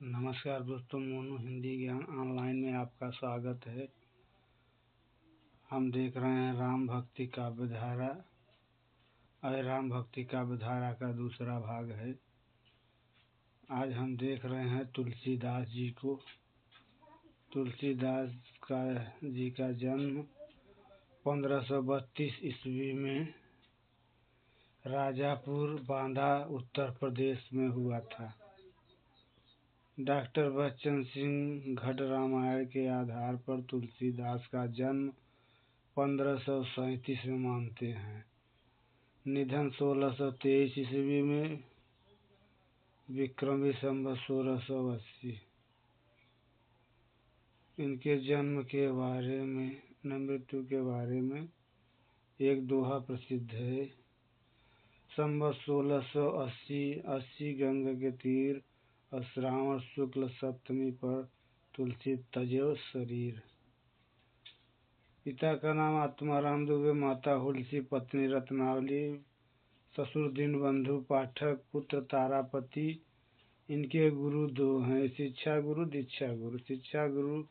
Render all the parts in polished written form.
नमस्कार दोस्तों, मोनू हिंदी ज्ञान ऑनलाइन में आपका स्वागत है। हम देख रहे हैं राम भक्ति काव्यधारा और राम भक्ति काव्यधारा का दूसरा भाग है। आज हम देख रहे हैं तुलसीदास जी को। तुलसीदास जी का जन्म 1532 ईस्वी में राजापुर बांदा उत्तर प्रदेश में हुआ था। डॉक्टर बच्चन सिंह घट रामायण के आधार पर तुलसीदास का जन्म 1537 में मानते हैं। निधन 1623 ईस्वी में विक्रमी संवत 1680। इनके जन्म के बारे में न मृत्यु के बारे में एक दोहा प्रसिद्ध है। संवत 1680 गंगा के तीर और श्रावण शुक्ल सप्तमी पर तुलसी तजो शरीर। पिता का नाम आत्माराम दुबे, माता हुलसी, पत्नी रत्नावली, ससुर दीनबंधु पाठक, पुत्र तारापति। इनके गुरु दो हैं, शिक्षा गुरु, दीक्षा गुरु। शिक्षा गुरु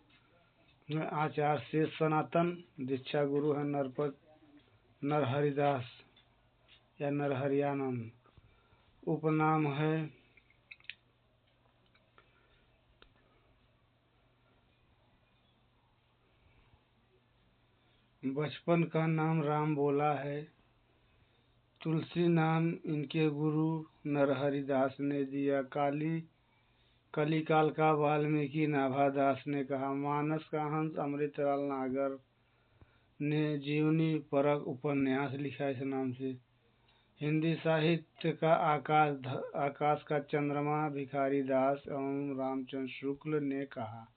है आचार्य शेष सनातन, दीक्षा गुरु है नरहरिदास या नरहरियानंद। उपनाम है बचपन का नाम राम बोला है। तुलसी नाम इनके गुरु नरहरिदास ने दिया। कलिकाल का वाल्मीकि नाभादास ने कहा। मानस का हंस अमृतलाल नागर ने जीवनी परक उपन्यास लिखा इस नाम से। हिंदी साहित्य का आकाश का चंद्रमा भिखारी दास एवं रामचंद्र शुक्ल ने कहा।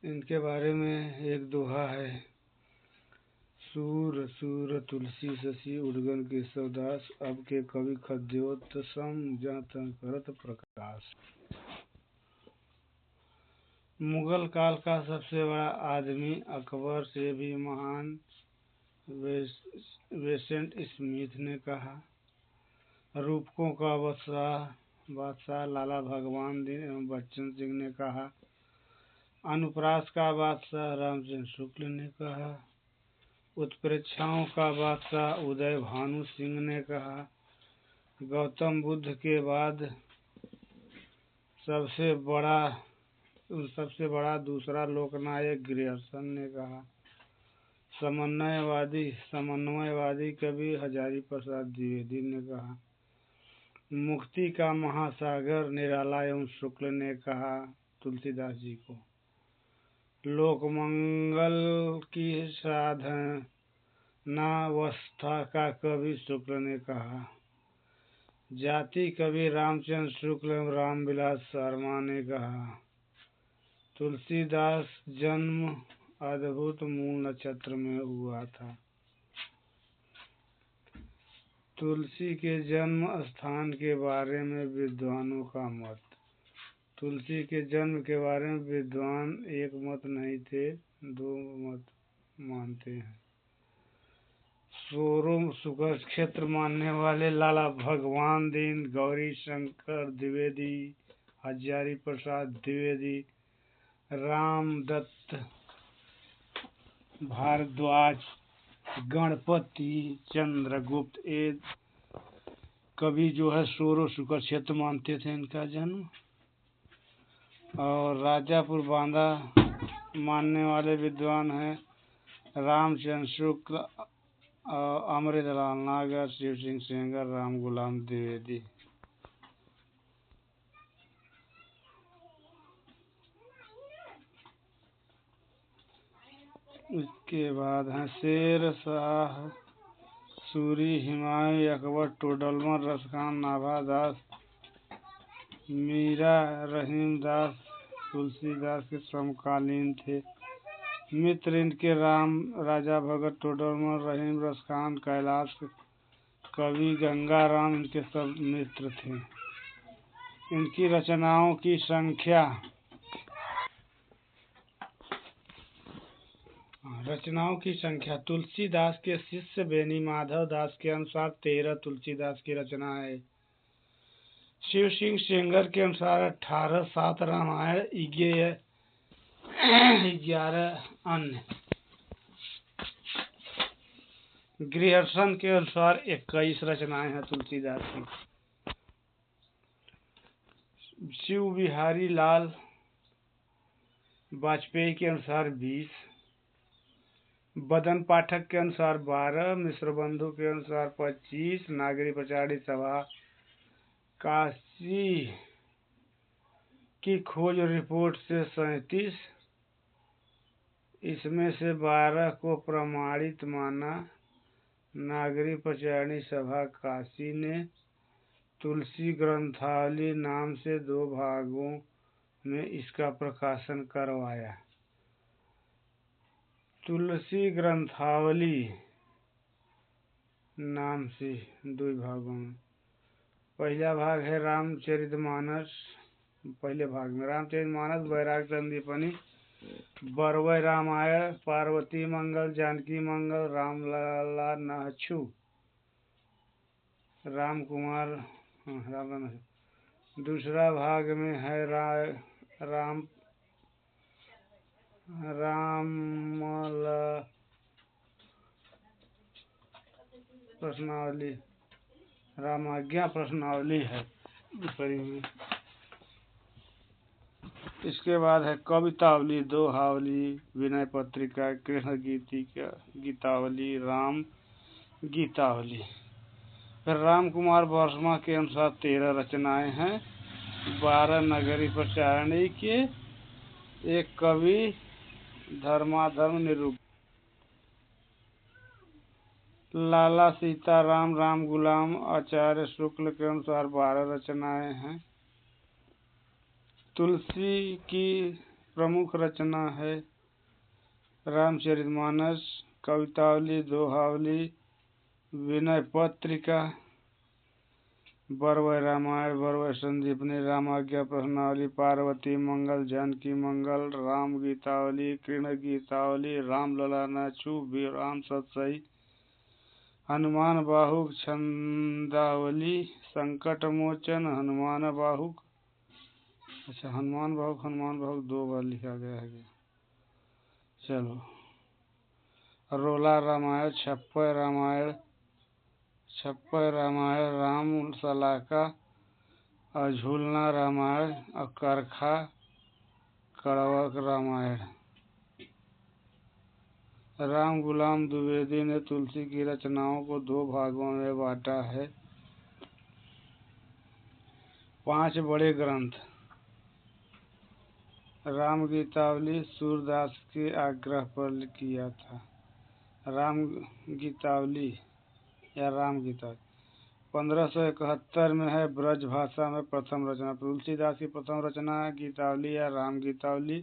इनके बारे में एक दोहा है। सूर सूर तुलसी शशि उद्गन केशवदास, अब के कवि खद्योत सम जहाँ तहाँ करत प्रकाश। मुगल काल का सबसे बड़ा आदमी, अकबर से भी महान, वेसेंट स्मिथ ने कहा। रूपकों का बादशाह लाला भगवान दीन एवं बच्चन सिंह ने कहा। अनुप्रास का बादशाह रामचंद्र शुक्ल ने कहा। उत्प्रेक्षाओं का बादशाह उदय भानु सिंह ने कहा। गौतम बुद्ध के बाद सबसे बड़ा दूसरा लोकनायक ग्रियर्सन ने कहा। समन्वयवादी कवि हजारी प्रसाद द्विवेदी ने कहा। मुक्ति का महासागर निराला एवं शुक्ल ने कहा तुलसीदास जी को। लोकमंगल की साधनावस्था का कवि शुक्ल ने कहा। जाति कवि रामचंद्र शुक्ल एवं रामविलास शर्मा ने कहा। तुलसीदास जन्म अद्भुत मूल नक्षत्र में हुआ था। तुलसी के जन्म स्थान के बारे में विद्वानों का मत। तुलसी के जन्म के बारे में विद्वान एक मत नहीं थे, दो मत मानते हैं। सोरों सुकर क्षेत्र मानने वाले लाला भगवान दीन, गौरी शंकर द्विवेदी, हजारी प्रसाद द्विवेदी, रामदत्त भारद्वाज, गणपति चंद्रगुप्त ये कवि जो है सोरो शुकर क्षेत्र मानते थे इनका जन्म। और राजापुर बांदा मानने वाले विद्वान हैं रामचंद्र शुक्ल, अमृतलाल नागर, शिव सिंह सेंगर, राम गुलाम द्विवेदी। इसके बाद हैं शेर शाह सूरी, हुमायूं, अकबर, टोडरमल, रसखान, नाभादास, मीरा रहीम दास तुलसीदास के समकालीन थे। मित्र इनके राजा भगत, टोडरमल, रहीम, रसखान, कैलाश कवि, गंगाराम इनके सब मित्र थे। इनकी रचनाओं की संख्या तुलसीदास के शिष्य बेनी माधव दास के अनुसार 13 तुलसीदास की रचना है। शिव सिंह सेंगर के अनुसार 18 रामायण, 11 अन्य। ग्रियर्सन के अनुसार 21 रचनाएं हैं तुलसीदास की। शिव बिहारी लाल वाजपेयी के अनुसार 20, बदन पाठक के अनुसार 12, मिश्र बंधु के अनुसार 25, नागरी पचाड़ी सभा काशी की खोज रिपोर्ट से 37, इसमें से 12 को प्रमाणित माना। नागरी पचाड़ी सभा काशी ने तुलसी ग्रंथावली नाम से 2 भागों में इसका प्रकाशन करवाया। तुलसी ग्रंथावली नाम से 2 भागों में, पहला भाग है रामचरितमानस। पहले भाग में रामचरितमानस, बैराग संदीपनी, बरवय रामायण, पार्वती मंगल, जानकी मंगल, रामलला नाछू, राम कुमार राम। दूसरा भाग में है प्रश्नावली, रामाज्ञा प्रश्नावली है। इसके बाद है कवितावली, दोहावली, विनय पत्रिका, कृष्ण गीतावली, राम गीतावली। फिर राम कुमार वर्मा के अनुसार 13 रचनाएं हैं, 12 नगरी प्रचारणी के, 1 कवि धर्माधर्म निरूपण। लाला सीताराम राम गुलाम आचार्य शुक्ल के अनुसार 12 रचनाएं हैं। तुलसी की प्रमुख रचना है रामचरितमानस, कवितावली, दोहावली, विनय पत्रिका, बरवय रामायण, बरवय संदीपनी, रामाज्ञा प्रश्नावली, पार्वती मंगल, जानकी मंगल, राम गीतावली, कृष्ण गीतावली, रामलला नाचू, राम सतसई, हनुमान बाहुक, छंदावली, संकट मोचन, हनुमान बाहुक। अच्छा, हनुमान बाहुक 2 बार लिखा गया है। चलो, रोला रामायण, छप्पय रामायण, राम सलाका, झूलना रामायण, करखा कड़वक रामायण। राम गुलाम द्विवेदी ने तुलसी की रचनाओं को 2 भागों में बांटा है। 5 बड़े ग्रंथ। राम गीतावली सूरदास के आग्रह पर किया था। राम गीतावली 1571 में है, ब्रज भाषा में प्रथम रचना। तुलसीदास की प्रथम रचना गीतावली या राम गीतावली।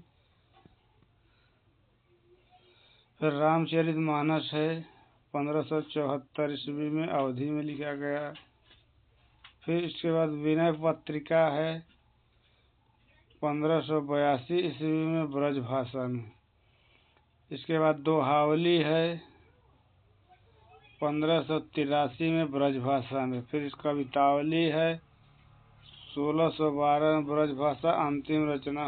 फिर रामचरितमानस है, 1574 ईस्वी में अवधी में लिखा गया। फिर इसके बाद विनय पत्रिका है, 1582 ईस्वी में ब्रज भाषा में। इसके बाद दोहावली है 1583 में ब्रज भाषा में। फिर कवितावली है 1612 में ब्रज भाषा। अंतिम रचना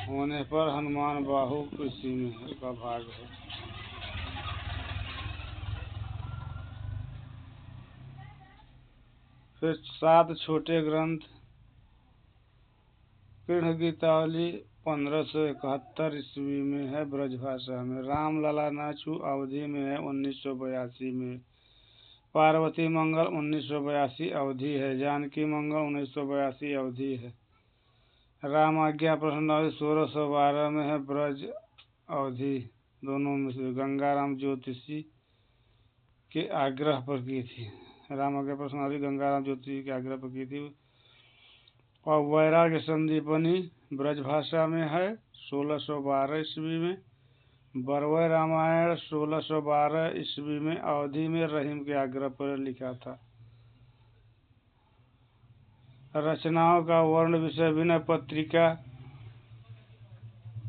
होने पर हनुमान बाहुक इसी में का भाग है। फिर 7 छोटे ग्रंथ। कृष्ण गीतावली 1571 ईस्वी में है, ब्रजभाषा में। रामलला नाचू अवधी में है, 1982 में। पार्वती मंगल 1982 अवधि है। जानकी मंगल 1982 अवधि है। रामाज्ञा प्रश्नावली 1612 में है, ब्रज अवधि दोनों में से गंगाराम ज्योतिषी के आग्रह पर की थी। रामाज्ञा प्रश्नावली गंगाराम ज्योतिषी के आग्रह पर की थी। और वैराग्य संदीपनी ब्रजभाषा में है, 1612 ईस्वी में। बरवय रामायण 1612 ईस्वी में अवधी में रहीम के आग्रह पर लिखा था। रचनाओं का वर्ण विषय विनय पत्रिका।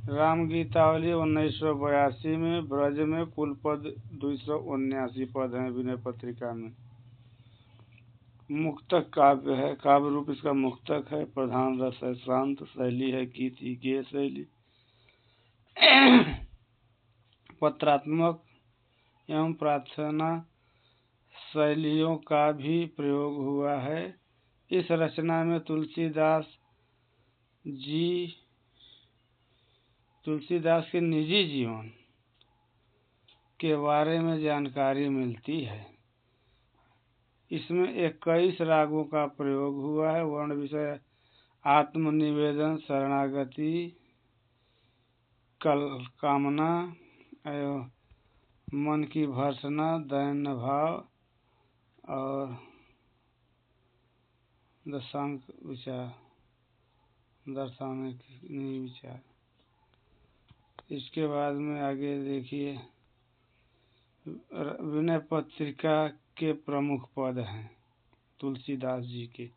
राम गीतावली 1982 में। ब्रज में कुल पद 279 पद हैं विनय पत्रिका में। मुक्तक काव्य है, काव्य रूप इसका मुक्तक है। प्रधान रस है शांत, शैली है गीति गेय शैली। पत्रात्मक एवं प्रार्थना शैलियों का भी प्रयोग हुआ है। इस रचना में तुलसीदास के निजी जीवन के बारे में जानकारी मिलती है। इसमें 21 रागों का प्रयोग हुआ है। वर्ण विषय आत्मनिवेदन, शरणागति, कामना एवं मन की भर्त्सना, दैन्य भाव और दशांक विचार, दर्शाने की विचार। इसके बाद में आगे देखिए, विनय पत्रिका के प्रमुख पद हैं तुलसीदास जी के।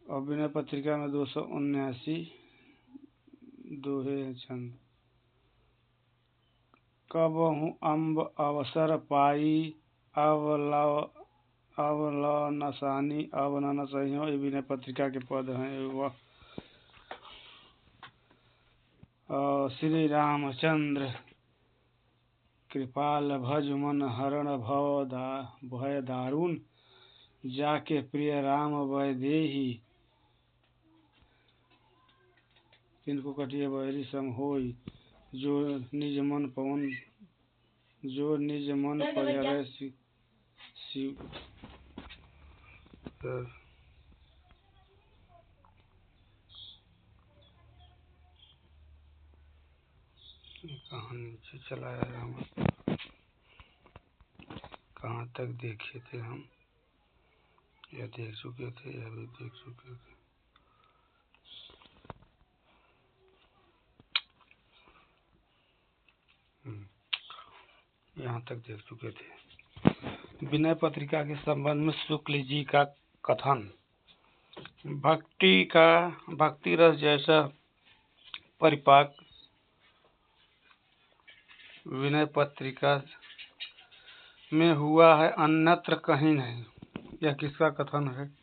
और विनय पत्रिका में 279 दोहे छंद। कबहु अम्ब अवसर पाई, अब ल नसानी, अब न नसहियो, ये विनय पत्रिका के पद हैं। वह श्री रामचंद्र कृपाल भज मन हरण भय दारुण, जाके प्रिय राम वैदेही, इनको कटिए बैरी सम होई, जो निज मन परिहरय शिव। कहानी से चलाया हम, कहाँ तक देखे थे हम, या देख चुके थे, या भी देख चुके थे। यहाँ तक देख चुके थे। विनय पत्रिका के संबंध में शुक्ल जी का कथन। भक्ति रस जैसा परिपाक विनय पत्रिका में हुआ है, अन्यत्र कहीं नहीं। यह किसका कथन है?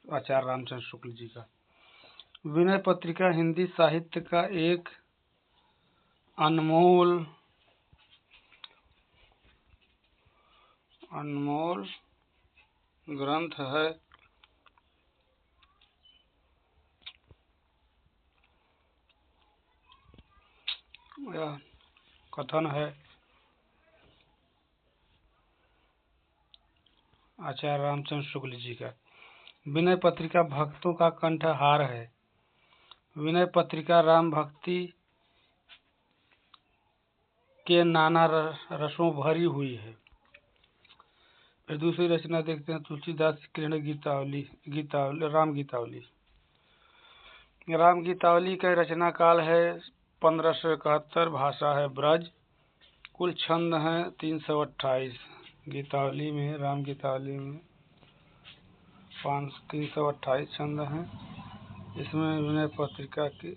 आचार्य रामचंद्र शुक्ल जी का। विनय पत्रिका हिंदी साहित्य का एक अनमोल ग्रंथ है। यह कथन है आचार्य रामचंद्र शुक्ल जी का। विनय पत्रिका भक्तों का कंठहार है। विनय पत्रिका राम भक्ति के नाना रसों भरी हुई है। फिर दूसरी रचना देखते हैं, तुलसीदास कृष्ण गीतावली, राम गीतावली। राम गीतावली का रचना काल है 1571, भाषा है ब्रज, कुल छंद हैं 328। गीतावली में, राम गीतावली में 328 छंद हैं। इसमें विनय पत्रिका की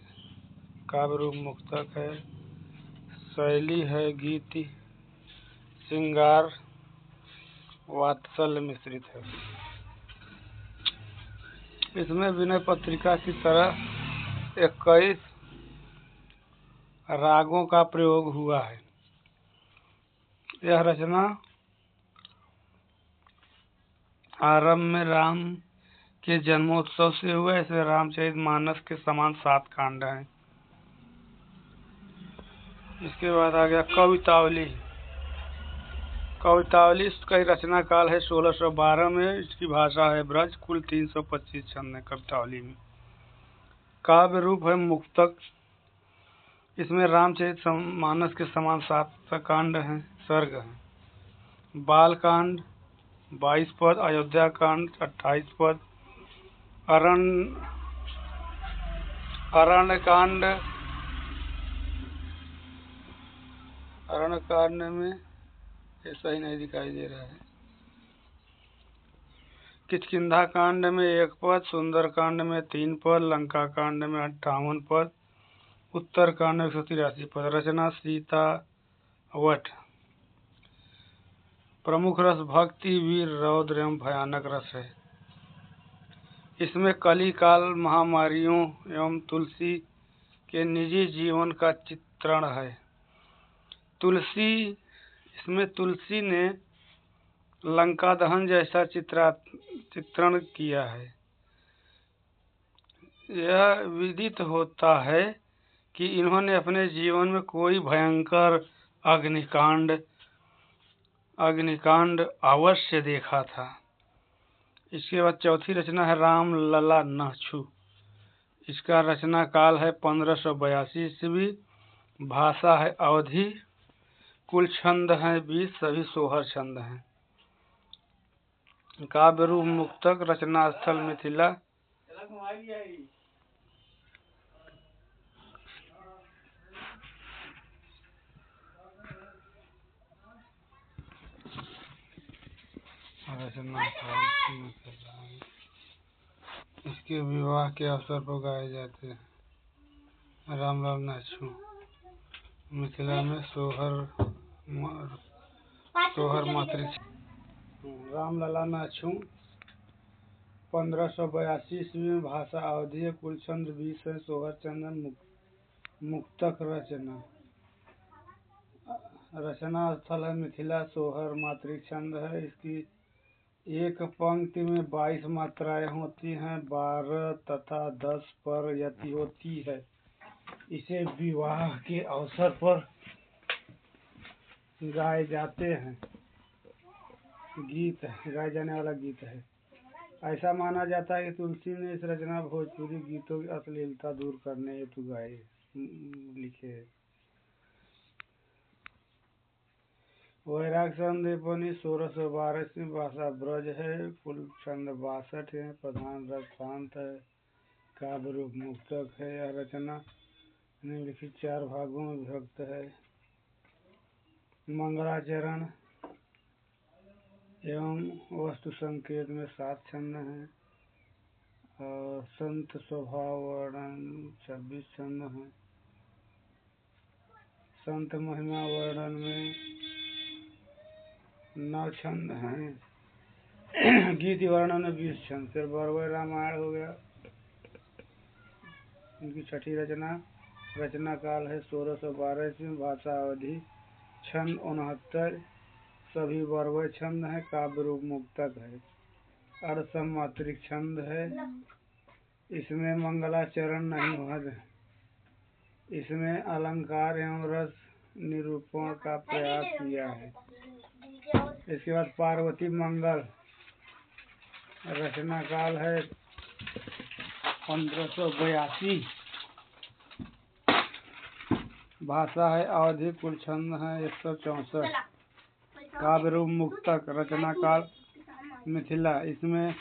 काव्य रूप मुक्तक है, शैली है गीति, श्रृंगार, वात्सल्य मिश्रित है। इसमें विनय पत्रिका की तरह 21 रागों का प्रयोग हुआ है। यह रचना आरंभ में राम के जन्मोत्सव से हुआ। इसमें रामचरितमानस के समान 7 कांड हैं। इसके बाद आ गया कवितावली। कवितावली का रचना काल है 1612 में। इसकी भाषा है ब्रज, कुल 325 छंद है कवितावली में। काव्य रूप है मुक्तक। इसमें रामचरितमानस के समान 7 कांड हैं, सर्ग हैं। बाल कांड 22 पद, अयोध्या कांड 28 पद, अरण्य कांड में ऐसा ही नहीं दिखाई दे रहा है। किष्किंधा कांड में 1 पद, सुंदर कांड में 3 पद, लंका कांड में 58 पद, उत्तर कांड में 183 पद। रचना सीता वट। प्रमुख रस भक्ति, वीर, रौद्र एवं भयानक रस है। इसमें कली काल, महामारियों एवं तुलसी के निजी जीवन का चित्रण है। इसमें तुलसी ने लंका दहन जैसा चित्रण किया है। यह विदित होता है कि इन्होंने अपने जीवन में कोई भयंकर अग्निकांड अवश्य देखा था। इसके बाद चौथी रचना है राम लला न छू। इसका रचना काल है 1582 ईस्वी। भाषा है अवधी। कुल छंद हैं 20, सभी सोहर छंद हैं। काव्य रूप मुक्तक, रचना स्थल मिथिला। इसके विवाह के अवसर पर गाए जाते हैं। रामलाल नाचू मिथिला में सोहर मातृ। रामलला नाछू 1582 ईस्वी में। भाषा अवधी है। कुल छंद 20 है। सोहर चंदन मुक्तक रचना स्थल है मिथिला। सोहर मातृक छंद है। इसकी एक पंक्ति में 22 मात्राएं होती हैं। 12 तथा 10 पर यति होती है। इसे विवाह के अवसर पर गाए जाते हैं। गाए जाने वाला गीत है। ऐसा माना जाता है कि तुलसी ने इस रचना भोजपुरी गीतों की अश्लीलता दूर करने हेतु लिखे। वैराग संदीपनी 1612 ईस्वी। भाषा ब्रज है। कुल छंद 62 है। प्रधान रस शांत है। काव्य रूप मुक्तक है। यह रचना निम्नलिखित 4 भागों में विभक्त है। मंगलाचरण एवं वस्तु संकेत में 7 छंद हैं और संत स्वभाव वर्णन 26 छंद हैं। संत महिमा वर्णन में 9 छंद हैं। गीत वर्णन में 20 छंद। फिर बरवे रामायण हो गया। इनकी छठी रचना काल है 1612 ईस्वी। भाषा अवधी। छंद 69। सभी बरवे छंद हैं। काव्य रूप मुक्तक है। अड़सम मातृक छंद है। इसमें मंगलाचरण नहीं हुआ। इसमें अलंकार एवं रस निरूपण का प्रयास किया है। इसके बाद पार्वती मंगल रचना काल है 1582। भाषा है अवधी। कुल छंद है 164। काव्य रूप मुक्तक, रचना काल मिथिला। इसमें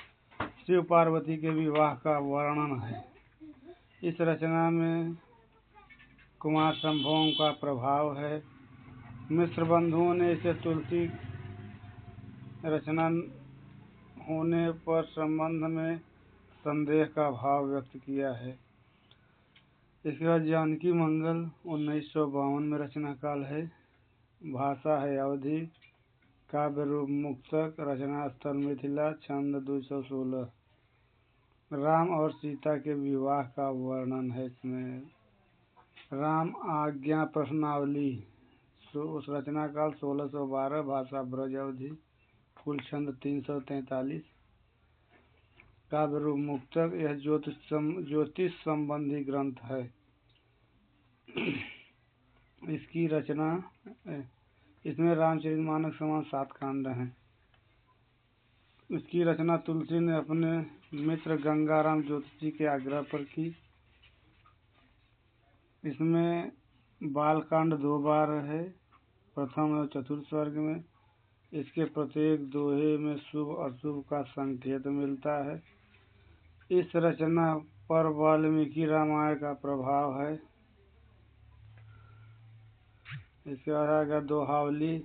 शिव पार्वती के विवाह का वर्णन है। इस रचना में कुमार संभवों का प्रभाव है। मिश्र बंधुओं ने इसे तुलसी रचना होने पर संबंध में संदेह का भाव व्यक्त किया है। इसके बाद जानकी मंगल 1952 में रचना काल है। भाषा है अवधी। काव्य रूप मुक्तक, रचना स्थल मिथिला। छंद 216। राम और सीता के विवाह का वर्णन है। इसमें राम आज्ञा प्रश्नावली उस रचना काल 1612। भाषा ब्रज अवधि। कुल छंद 343। काव्य रूप मुक्तक। यह ज्योतिष संबंधी ग्रंथ है। इसकी रचना इसमें रामचरितमानस समान 7 कांड हैं। इसकी रचना तुलसी ने अपने मित्र गंगाराम ज्योतिषी के आग्रह पर की। इसमें बालकांड 2 बार है, प्रथम और चतुर्थ सर्ग में। इसके प्रत्येक दोहे में शुभ अशुभ का संकेत मिलता है। इस रचना पर वाल्मीकि रामायण का प्रभाव है। इसके बाद आ गया दोहावली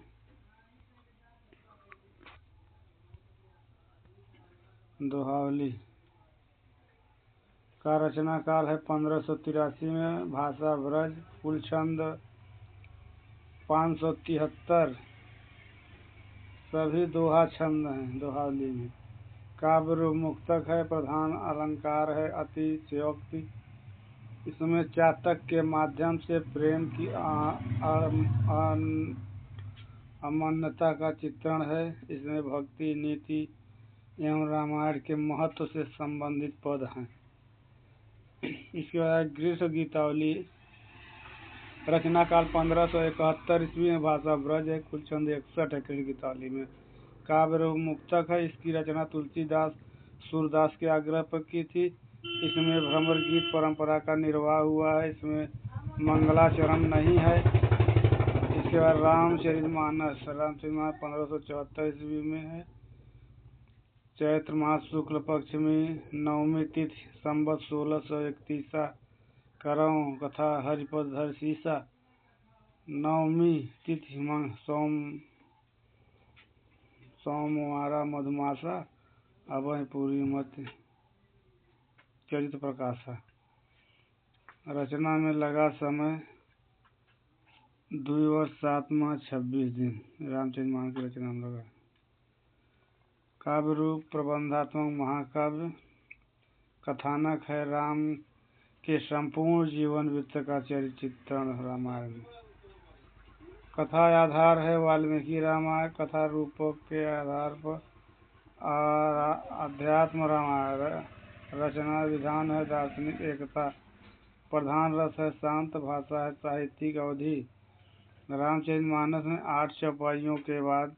का रचना काल है 1583 में। भाषा ब्रज। कुल छंद 573। सभी दोहा छंद हैं, दोहावली में। काव्य रूप मुक्तक है, प्रधान अलंकार है अतिशयोक्ति। इसमें चातक के माध्यम से प्रेम की अमान्यता का चित्रण है। इसमें भक्ति, नीति एवं रामायण के महत्व से संबंधित पद हैं। इसके बाद ग्रीष्म गीतावली। रचना काल 1571 ईस्वी में, भाषा ब्रज है, कुल छंद 61 है कृष्ण गीतावली में। काव्य रूप मुक्तक है। इसकी रचना तुलसीदास सूरदास के आग्रह पर की थी। इसमें भ्रमर गीत परंपरा का निर्वाह हुआ है। इसमें मंगलाचरण नहीं है। इसके बाद रामचरितमानस। 1574 ईस्वी में है। चैत्र मास शुक्ल पक्ष में नवमी तिथि संवत 1631 करौ कथा हरिपद धर सीसा। नवमी तिथि सोमवारा मधुमासा अभय पूरी मत चरित प्रकाशा। रचना में लगा समय 2 वर्ष 7 माह 26 दिन। रामचरितमानस की रचना में लगा। काव्य रूप प्रबंधात्मक महाकाव्य। कथानक है राम के संपूर्ण जीवन वृत्त का चित्रण रामायण में। कथा आधार है वाल्मीकि रामायण। कथा रूपक के आधार पर अध्यात्म रामायण। रचना विधान है दार्शनिक एकता। प्रधान रस है शांत। भाषा है साहित्यिक अवधि। रामचरितमानस में 8 चौपाइयों के बाद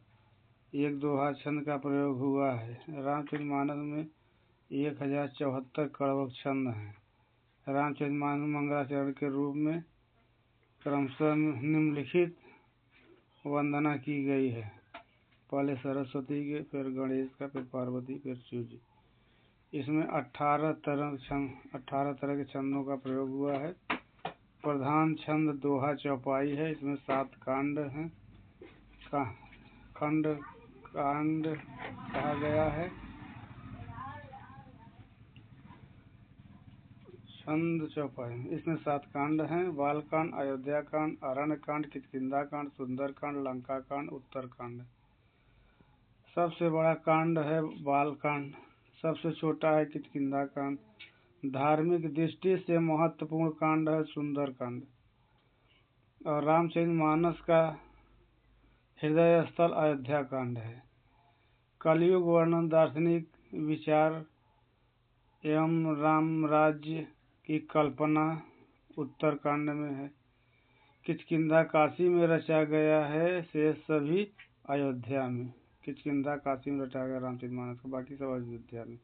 एक दोहा छंद का प्रयोग हुआ है। रामचरितमानस में 1074 कड़वक छंद हैं। रामचरितमानस मंगलाचरण के रूप में क्रमशः निम्नलिखित वंदना की गई है। पहले सरस्वती के, फिर गणेश का, फिर पार्वती, फिर शिव जी। इसमें 18 तरह के छंदों का प्रयोग हुआ है। प्रधान छंद दोहा चौपाई है। इसमें 7 कांड हैं। कांड कहा गया है। छंद चौपाई इसमें 7 कांड हैं। बालकांड, अयोध्या कांड, अरण्य कांड, किष्किंधा कांड, सुंदर कांड, लंका कांड, उत्तर कांड। सबसे बड़ा कांड है बालकांड। सबसे छोटा है किष्किंधा कांड। धार्मिक दृष्टि से महत्वपूर्ण कांड है सुंदर कांड। और रामचरितमानस का हृदय स्थल अयोध्या कांड है। कलयुग वर्णन, दार्शनिक विचार एवं राम राज्य की कल्पना उत्तर कांड में है। किष्किंधा काशी में रचा गया है, शेष सभी अयोध्या में। किष्किंधा काशी में रचा गया रामचरितमानस का, बाकी सब अयोध्या में।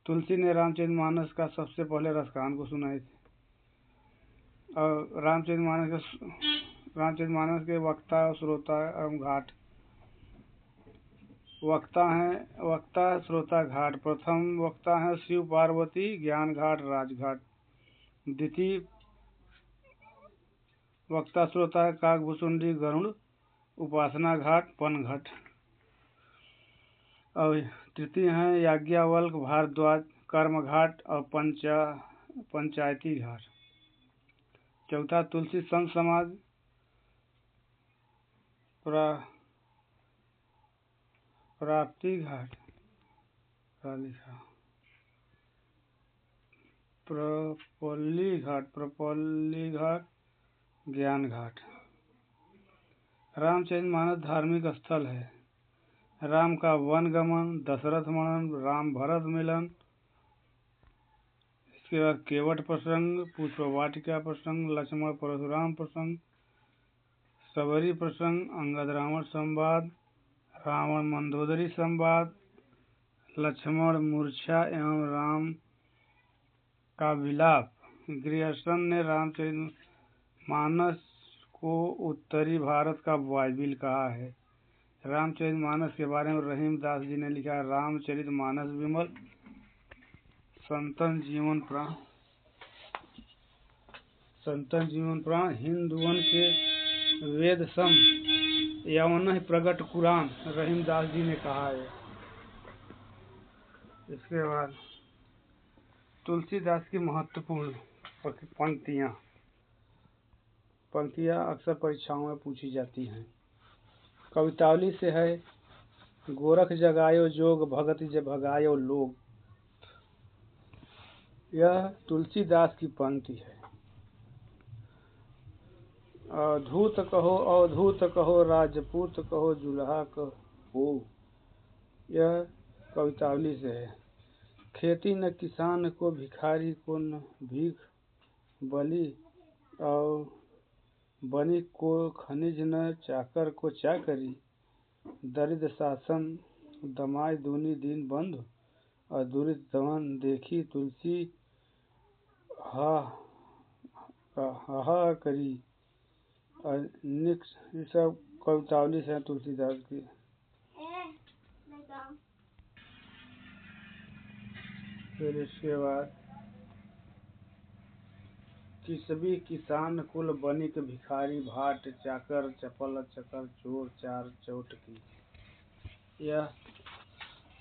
तुलसी ने रामचरितमानस का सबसे पहले रसकान को सुनाई थी। और रामचरितमानस के वक्ता, श्रोता एवं घाट। वक्ता श्रोता घाट। प्रथम वक्ता है शिव पार्वती, ज्ञान घाट, राजघाट। द्वितीय वक्ता श्रोता है काकभुसुंडी, गरुड़, उपासना घाट, पनघट। और तृतीय है याज्ञवल्क, भारद्वाज, कर्म घाट और पंचायती घाट। चौथा तुलसी संत समाज, प्राप्ति घाट, प्रपल्ली घाट, ज्ञान घाट। रामचरितमानस धार्मिक स्थल है। राम का वनगमन, दशरथ मनन, राम भरत मिलन। इसके बाद केवट प्रसंग, पुष्पवाटिका प्रसंग, लक्ष्मण परशुराम प्रसंग, सबरी प्रसंग, अंगद रावण संवाद, रावण मंदोदरी संवाद, लक्ष्मण मूर्छा एवं राम का विलाप। ग्रियर्सन ने रामचरितमानस को उत्तरी भारत का बाइबिल कहा है। रामचरितमानस के बारे में रहीम दास जी ने लिखा है, रामचरितमानस विमल संतन जीवन प्राण, हिंदुओं के वेद सम यवन प्रगट कुरान। रहीम दास जी ने कहा है। इसके बाद तुलसीदास की महत्वपूर्ण पंक्तियां अक्सर परीक्षाओं में पूछी जाती हैं। कवितावली से है, गोरख जगायो जोग भगति जब भगायो लोग। यह तुलसीदास की पंक्ति है। अधूत कहो अवधूत कहो राजपूत कहो जुल्हा कहो, यह कवितावली से है। खेती न किसान को भिखारी को न भीख बलि, और बनिक को खनिज न चाकर को चाकरी। दरिद्र शासन दमाय दूनी दीन बंधु, और दुरित दमन देखी तुलसी हा करी। और ये सब कवितावली से तुलसीदास की। फिर इसके बाद किसबी किसान कुल बनिक भिखारी भाट चाकर चपल चकर चोर चार चौट की। यह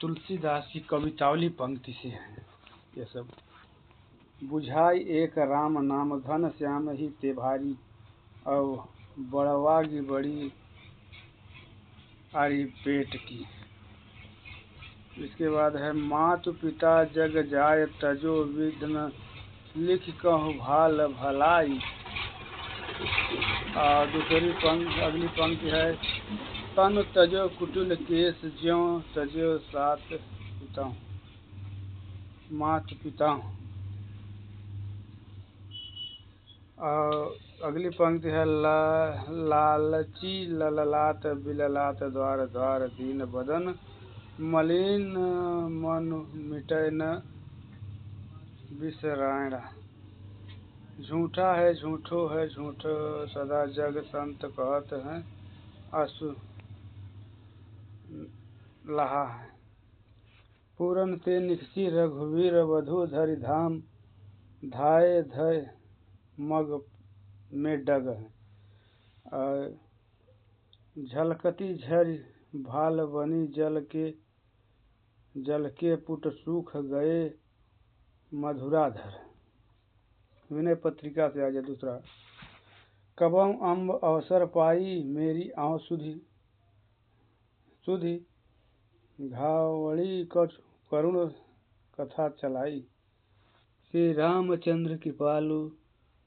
तुलसीदास की कवितावली पंक्ति से है ये सब। बुझाई एक राम नाम घन श्याम ही ते भारी, और बड़वागी बड़ी आरी पेट की। इसके बाद है मातु पिता जग जाय तजो विघ्न, लिख कहूँ भाल भलाई। और दूसरी पंक्ति अगली पंक्ति है तन तजो कुटिल केस ज्यों तजो सात पिता मात पिता। और अगली पंक्ति है लालची लललात बिललात द्वार द्वार दीन बदन, मलिन मन मिटय न बिसरायण। झूठा है झूठो है झूठो सदा जग संत कहत हैं, असु लहा है। पूरन ते निकसी रघुवीर वधु धरि धाम, धाय धय मग में डग है। झलकती झरि भाल बनी जल के पुट सूख गए मधुराधर। विनय पत्रिका से आज दूसरा। कबम अम्ब अवसर पाई मेरी आँव सुधि, घावड़ी करुण कथा चलाई। श्री रामचंद्र कृपालु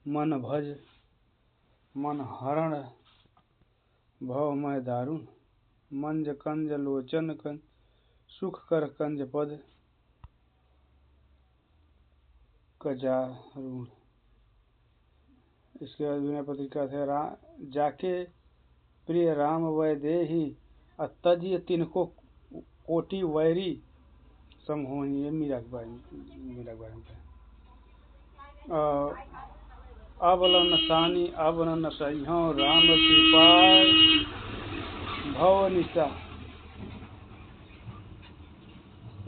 मन भज, मन हरण भवमय दारुण। मंज कंज लोचन कंज सुख कर कंज पद कजारूण। इसके बाद विनय पत्रिका से जाके प्रिय राम वैदेही, तजिय तिनको कोटि वैरी समहोही। ये मीरा के बारे में। अबलन सानी अबलन सहियों राम कृपा भव निशा।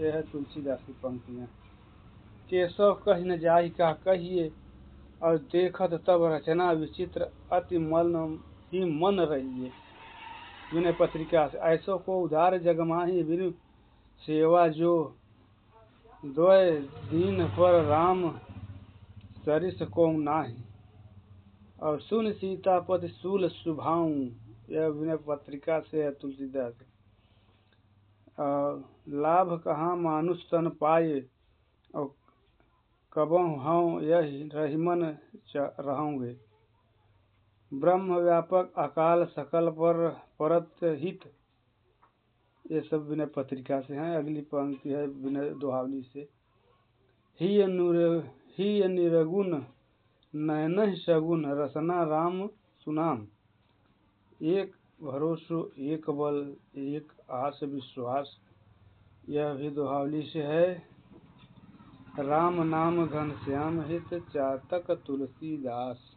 यह है तुलसीदास की पंक्तियां। केशव कही न जाहि का कहिए, और देखत तब रचना विचित्र अति मन रहिए। विनय पत्रिका से ऐसो को उदार जगमाही बिनु सेवा जो, द्वय दीन पर राम सरिस को नाही। और सुन सीतापति सूल सुभाऊं। यह विनय पत्रिका से है तुलसीदास। लाभ कहाँ मानुष तन पाए, और कबहु हूँ यही रहीमन रहूंगे। ब्रह्म व्यापक अकाल सकल पर परत हित। ये सब विनय पत्रिका से हैं। अगली पंक्ति है विनय दोहावली से। ही निरगुण नयन सगुन, रसना राम सुनाम। एक भरोसो एक बल एक आस विश्वास। यह भी दोहावली से है। राम नाम घन श्याम हित, चातक तुलसीदास।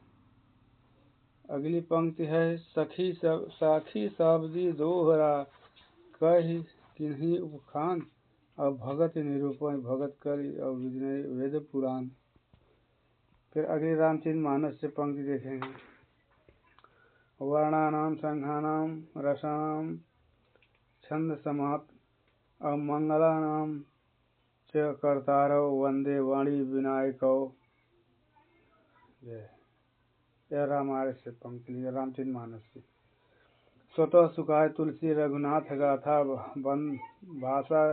अगली पंक्ति है साखी साबदी दोहरा, कही किन्हीं उपखान। और भगत निरूपण भगत कर और वेद पुराण। फिर अगली रामचरित मानस से पंक्ति देखेंगे। वर्णानाम संघानाम रसानाम छंद समाप्त, और मंगलानाम च कर्तारौ वंदे वाणी विनायकौ। यह रामायण से पंक्ति रामचरित मानस से। स्वतः सुखाय तुलसी रघुनाथ गाथा भाषा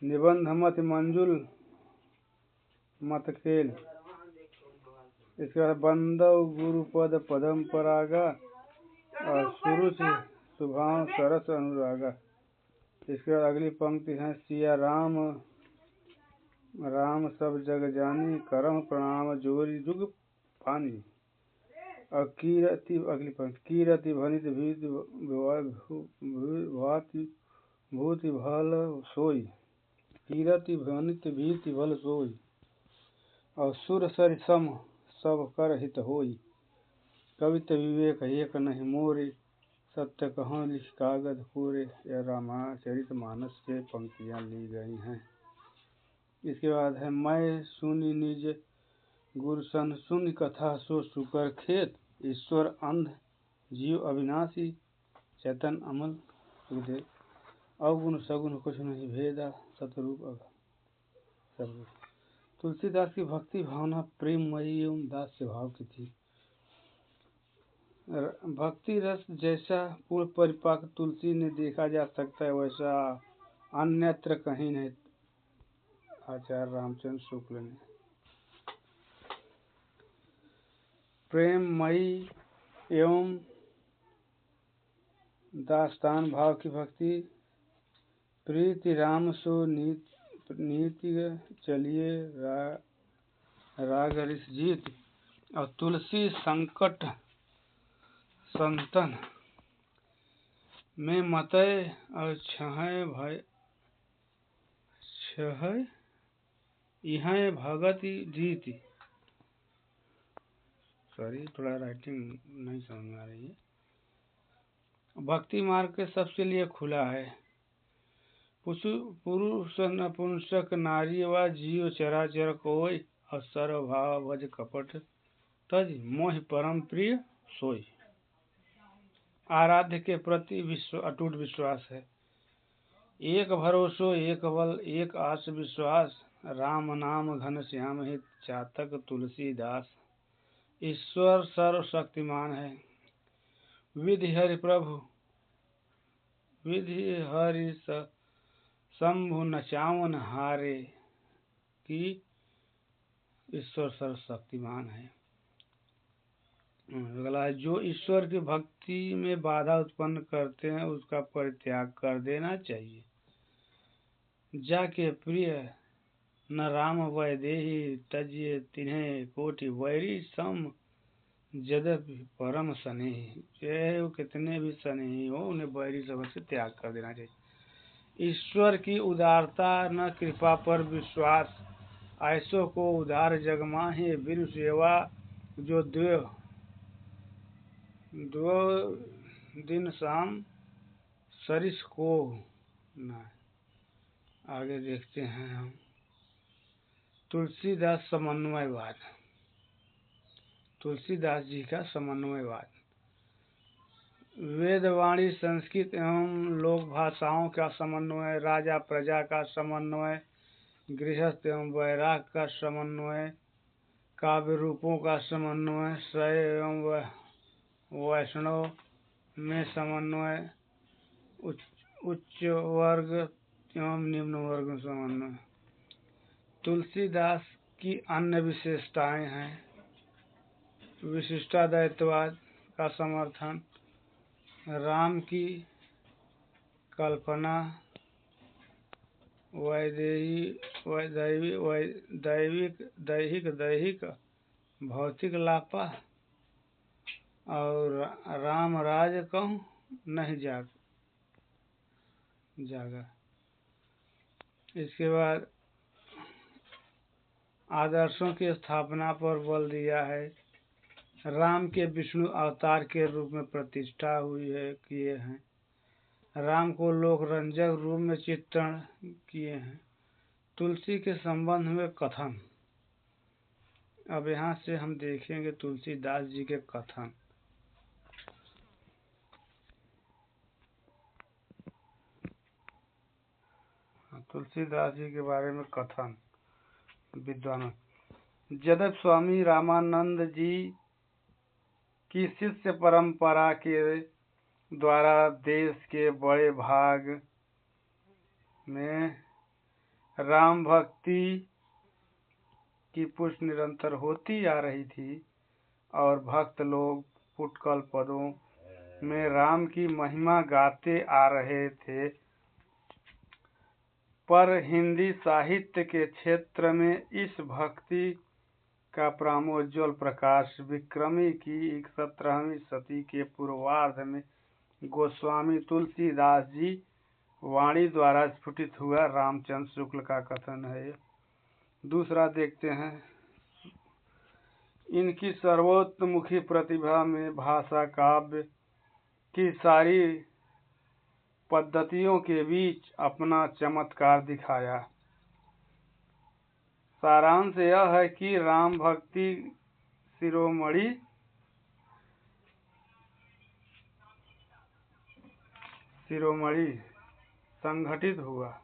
निबंध मत मंजुल मत खेल। इसके बाद बंदव गुरुपद पदम परागा और सुरुचि सुभाव सरस अनुरागा। इसके बाद अगली पंक्ति है सिया राम राम सब जग जानी करम प्रणाम जोरी जुग पानी। और कीरति अगली पंक्ति कीरति भनित भूति भल सोई। कीरति भनित भीति भल सोई और सुर सरि सम सब कर हित होई। कवित विवेक एक नहीं मोरे सत्य कहाँ लिख कागज पूरे। यह रामचरित मानस से पंक्तियां ली गई हैं। इसके बाद है मैं सुनी निज गुरु सन सुन कथा सो सुकर खेत। ईश्वर अंध जीव अविनाशी चैतन अमल सुखदेव। अवगुण सगुण कुछ नहीं भेदा सतरूप सब। तुलसीदास की भक्ति भावना प्रेममयी एवं दास्य भाव की थी। भक्ति रस जैसा पूर्ण परिपाक तुलसी ने देखा जा सकता है वैसा अन्यत्र कहीं नहीं। आचार्य रामचंद्र शुक्ल ने प्रेममयी एवं दास्तान भाव की भक्ति। प्रीति राम सो नीति चलिए राग रिस जीत। और तुलसी संकट संतन में मतय और छह भय छह यह भगति जीति। सॉरी थोड़ा राइटिंग नहीं समझ में आ रही है। भक्ति मार्ग के सबसे लिए खुला है। पुरुष नपुंसक नारी व जीव चराचर कोई और सर्वभाव भज कपट तज मोह परम प्रिय सोई। आराध्य के प्रति अटूट विश्वास है। एक भरोसो एक बल एक आस विश्वास राम नाम घन श्याम हित चातक तुलसीदास। ईश्वर सर्वशक्तिमान है विधि हरि प्रभु विधि हरि शंभु नचावन हारे की। ईश्वर सर्वशक्तिमान है। अगला है जो ईश्वर की भक्ति में बाधा उत्पन्न करते हैं उसका परित्याग कर देना चाहिए। जाके प्रिय न राम वैदेही तजिए तिन्हें कोटि वैरी सम यद्यपि परम स्नेही। चाहे वो कितने भी स्नेही हो उन्हें वैरी सब से त्याग कर देना चाहिए। ईश्वर की उदारता न कृपा पर विश्वास ऐसो को उदार जगमाहे बिनु सेवा जो दो दिन शाम सरिस को न। आगे देखते हैं हम तुलसीदास समन्वयवाद। तुलसीदास जी का समन्वयवाद वेदवाणी संस्कृत एवं लोक भाषाओं का समन्वय राजा प्रजा का समन्वय गृहस्थ एवं वैराग का समन्वय काव्य रूपों का समन्वय शैव एवं वैष्णव में समन्वय उच्च वर्ग एवं निम्न वर्ग में समन्वय। तुलसीदास की अन्य विशेषताएं हैं विशिष्टाद्वैतवाद का समर्थन राम की कल्पना दैहिक भौतिक लापा और राम राज कहूँ नहीं जागा। इसके बाद आदर्शों की स्थापना पर बल दिया है। राम के विष्णु अवतार के रूप में प्रतिष्ठा हुई है किए हैं। राम को लोक रंजक रूप में चित्रण किए हैं। तुलसी के संबंध में कथन। अब यहाँ से हम देखेंगे तुलसीदास जी के कथन। तुलसीदास जी के बारे में कथन विद्वान जदप स्वामी रामानंद जी की शिष्य परंपरा के द्वारा देश के बड़े भाग में राम भक्ति की पुष्टि निरंतर होती आ रही थी और भक्त लोग पुष्कल पदों में राम की महिमा गाते आ रहे थे। पर हिंदी साहित्य के क्षेत्र में इस भक्ति का प्रामोज्वल प्रकाश विक्रमी की 17वीं सदी के पूर्वार्ध में गोस्वामी तुलसीदास जी वाणी द्वारा स्फुटित हुआ। रामचंद्र शुक्ल का कथन है। दूसरा देखते हैं, इनकी सर्वोत्तमुखी प्रतिभा में भाषा काव्य की सारी पद्धतियों के बीच अपना चमत्कार दिखाया। सारांश यह है कि राम भक्ति शिरोमणि संगठित हुआ।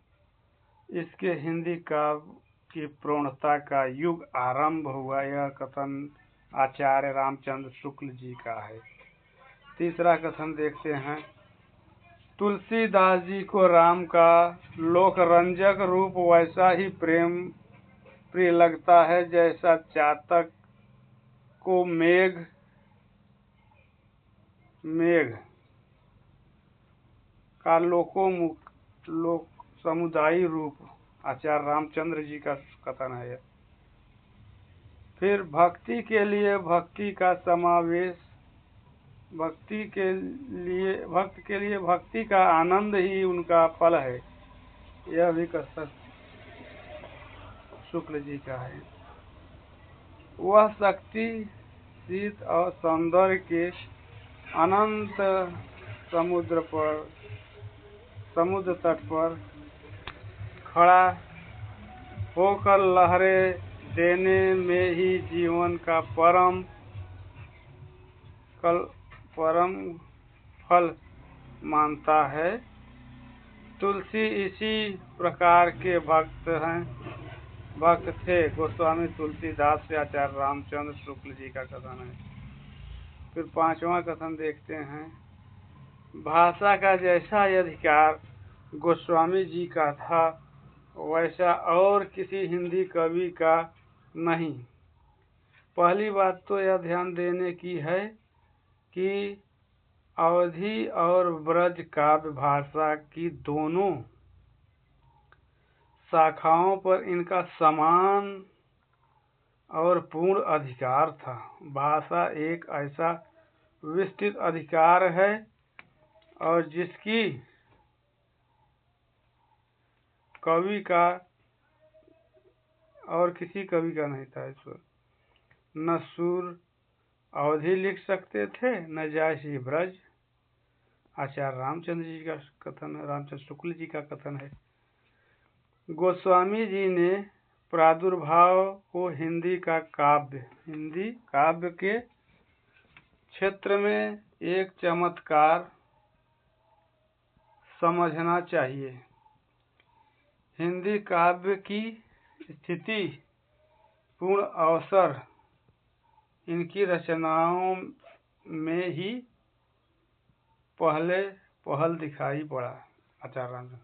इसके हिंदी काव्य की पूर्णता का युग आरंभ हुआ। यह कथन आचार्य रामचंद्र शुक्ल जी का है। तीसरा कथन देखते हैं, तुलसीदास जी को राम का लोकरंजक रूप वैसा ही प्रिय लगता है जैसा चातक को मेघ का लोक समुदायी रूप। आचार्य रामचंद्र जी का कथन है। फिर भक्ति के लिए भक्ति का समावेश, भक्त के लिए भक्ति का आनंद ही उनका फल है। यह भी कथन शुक्ल जी का है। वह शक्ति, शीत और सौंदर्य के अनंत समुद्र तट पर खड़ा होकर लहरें देने में ही जीवन का परम फल मानता है। तुलसी इसी प्रकार के भक्त थे। गोस्वामी तुलसीदास से आचार्य रामचंद्र शुक्ल जी का कथन है। फिर पांचवा कथन देखते हैं, भाषा का जैसा अधिकार गोस्वामी जी का था वैसा और किसी हिंदी कवि का नहीं। पहली बात तो यह ध्यान देने की है कि अवधी और ब्रज काव्य भाषा की दोनों शाखाओं पर इनका समान और पूर्ण अधिकार था। भाषा एक ऐसा विस्तृत अधिकार है और जिसकी कवि का और किसी कवि का नहीं था। ईश्वर न सूर अवधि लिख सकते थे न जायसी ब्रज। आचार्य रामचंद्र जी का कथन है, रामचंद्र शुक्ल जी का कथन है। गोस्वामी जी ने प्रादुर्भाव को हिंदी काव्य के क्षेत्र में एक चमत्कार समझना चाहिए। हिंदी काव्य की स्थिति पूर्ण अवसर इनकी रचनाओं में ही पहल दिखाई पड़ा। आचार्य रामचंद्र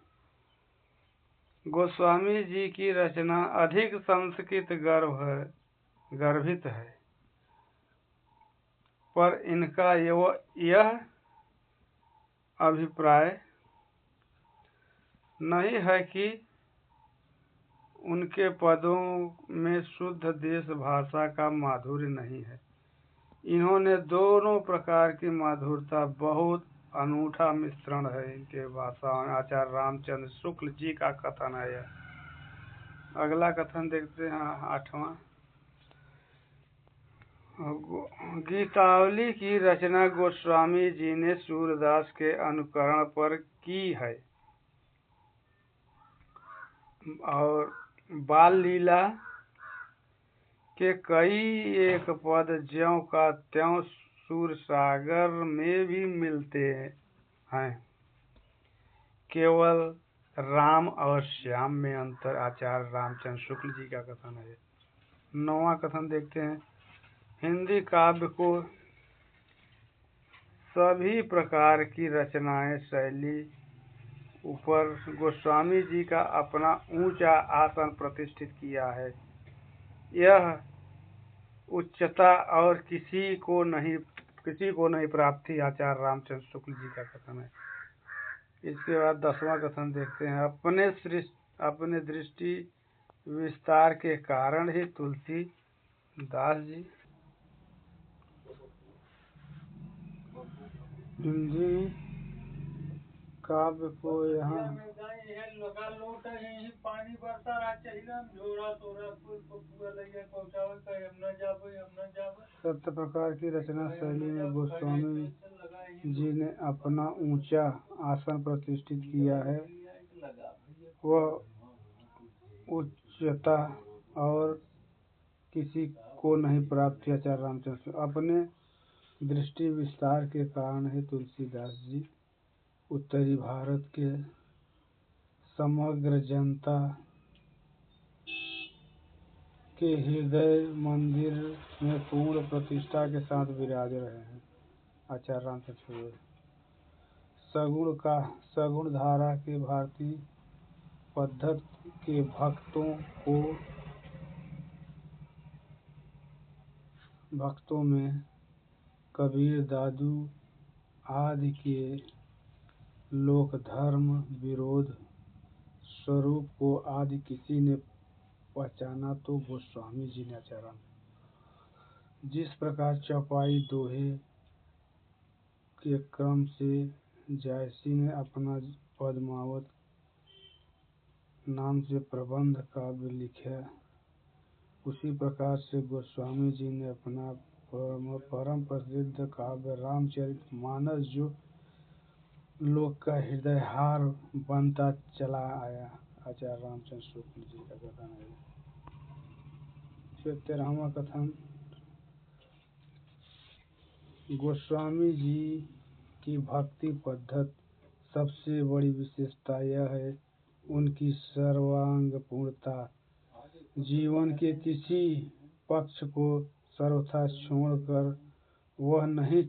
गोस्वामी जी की रचना अधिक संस्कृत गर्भित है, पर इनका यह अभिप्राय नहीं है कि उनके पदों में शुद्ध देश भाषा का माधुर्य नहीं है। इन्होंने दोनों प्रकार की माधुर्यता, बहुत अनूठा मिश्रण है इनके भाषा में। आचार्य रामचंद्र शुक्ल जी का कथन है यह। अगला कथन देखते हैं, आठवां। गीतावली की रचना गोस्वामी जी ने सूरदास के अनुकरण पर की है और बाल लीला के कई एक पद ज्यों का त्यों सूरसागर में भी मिलते हैं। केवल राम और श्याम में अंतर। आचार्य रामचंद्र शुक्ल जी का कथन है। नौवां कथन देखते हैं, हिंदी काव्य को सभी प्रकार की रचनाएं शैली ऊपर गोस्वामी जी का अपना ऊंचा आसन प्रतिष्ठित किया है। यह उच्चता और किसी को नहीं प्राप्त थी, आचार्य रामचंद्र शुक्ल जी का कथन है। इसके बाद 10वां कथन देखते हैं। अपने दृष्टि विस्तार के कारण ही तुलसीदास जी हिंदी काव्य को यहाँ सत्य प्रकार की रचना शैली में गोस्वामी जी ने अपना ऊंचा आसन प्रतिष्ठित किया है। वह उच्चता और किसी को नहीं प्राप्त थी। आचार्य रामचंद्र अपने दृष्टि विस्तार के कारण ही तुलसीदास जी उत्तरी भारत के समग्र जनता के हृदय मंदिर में पूर्ण प्रतिष्ठा के साथ विराज रहे हैं। आचार्य रामचंद्र सगुण धारा के भारतीय पद्धति के भक्तों में कबीर दादू आदि के लोक धर्म विरोध स्वरूप को आदि किसी ने पहचाना तो गोस्वामी जी ने। आचार्य जिस प्रकार चौपाई दोहे के क्रम से जायसी ने अपना पद्मावत नाम से प्रबंध काव्य लिखा, उसी प्रकार से गोस्वामी जी ने अपना परम प्रसिद्ध काव्य रामचरितमानस जो लोक का हृदयहार बनता चला आया। आचार्य रामचंद्र शुक्ल जी का कथन है। फिर 13वां कथन। गोस्वामी जी की भक्ति पद्धति सबसे बड़ी विशेषता यह है उनकी सर्वांग पूर्णता। जीवन के किसी पक्ष को सर्वथा छोड़कर वह नहीं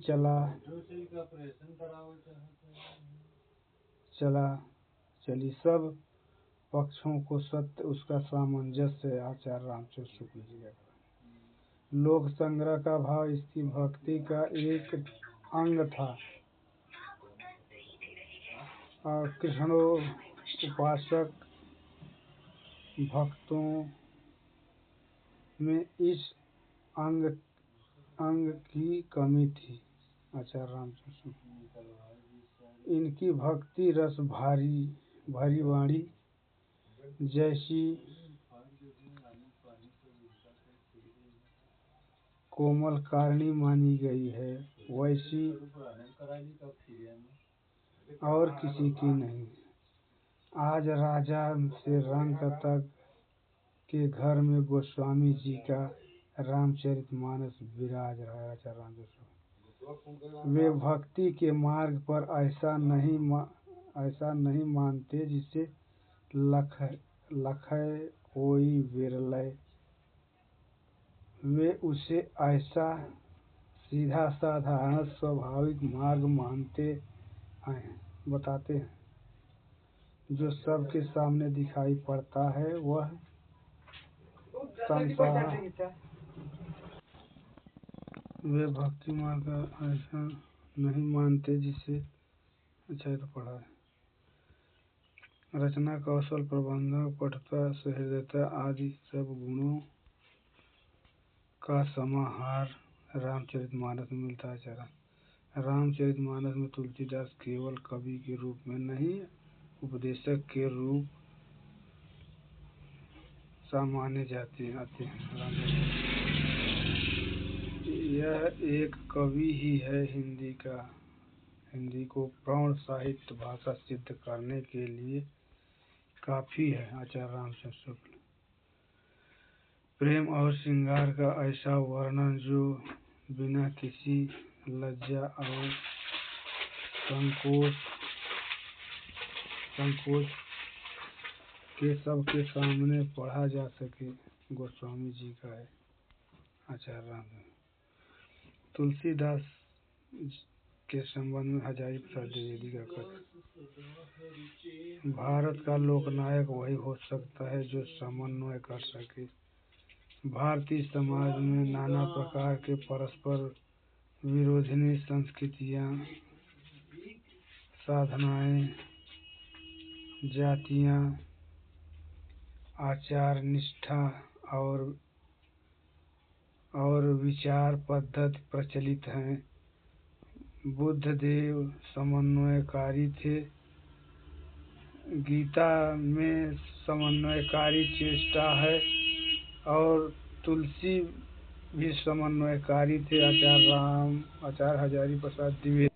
चली सब पक्षों को सत्य उसका सामंजस्य है। आचार्य रामचंद्र शुक्ल जी का लोक संग्रह का भाव इसकी भक्ति का एक अंग था और कृष्णोपासक भक्तों में इस अंग की कमी थी। आचार्य रामचंद्र इनकी भक्ति रस भरी वाणी जैसी कोमल कारणी मानी गई है, वैसी और किसी की नहीं। आज राजा से रंक तक के घर में गोस्वामी जी का रामचरितमानस विराज रहा है। आचार्य रामचंद्र वे भक्ति के मार्ग पर ऐसा नहीं मानते जिसे लखै कोई विरलै। वे उसे ऐसा सीधा साधारण स्वाभाविक मार्ग बताते हैं जो सबके सामने दिखाई पड़ता है। वह संसार वे भक्ति मार्ग ऐसा नहीं मानते जिसे पढ़ा है। रचना कौशल प्रबंधन पटुता सहृदयता आदि सब गुणों का समाहार रामचरितमानस में मिलता है। रामचरितमानस में तुलसीदास केवल कवि के रूप में नहीं उपदेशक के रूप माने आते हैं। यह एक कवि ही है हिंदी को प्रौढ़ साहित्य भाषा सिद्ध करने के लिए काफी है। आचार्य रामचंद्र शुक्ल प्रेम और श्रृंगार का ऐसा वर्णन जो बिना किसी लज्जा और संकोच के सबके सामने पढ़ा जा सके, गोस्वामी जी का है। आचार्य रामचंद्र तुलसीदास के संबंध में हजारी प्रसाद द्विवेदी का कथन। भारत का लोकनायक वही हो सकता है जो समन्वय कर सके। भारतीय समाज में नाना प्रकार के परस्पर विरोधी संस्कृतियाँ, साधनाएं, जातियाँ, आचार निष्ठा और विचार पद्धति प्रचलित हैं। बुद्ध देव समन्वयकारी थे। गीता में समन्वयकारी चेष्टा है और तुलसी भी समन्वयकारी थे। आचार्य हजारी प्रसाद द्विवेदी।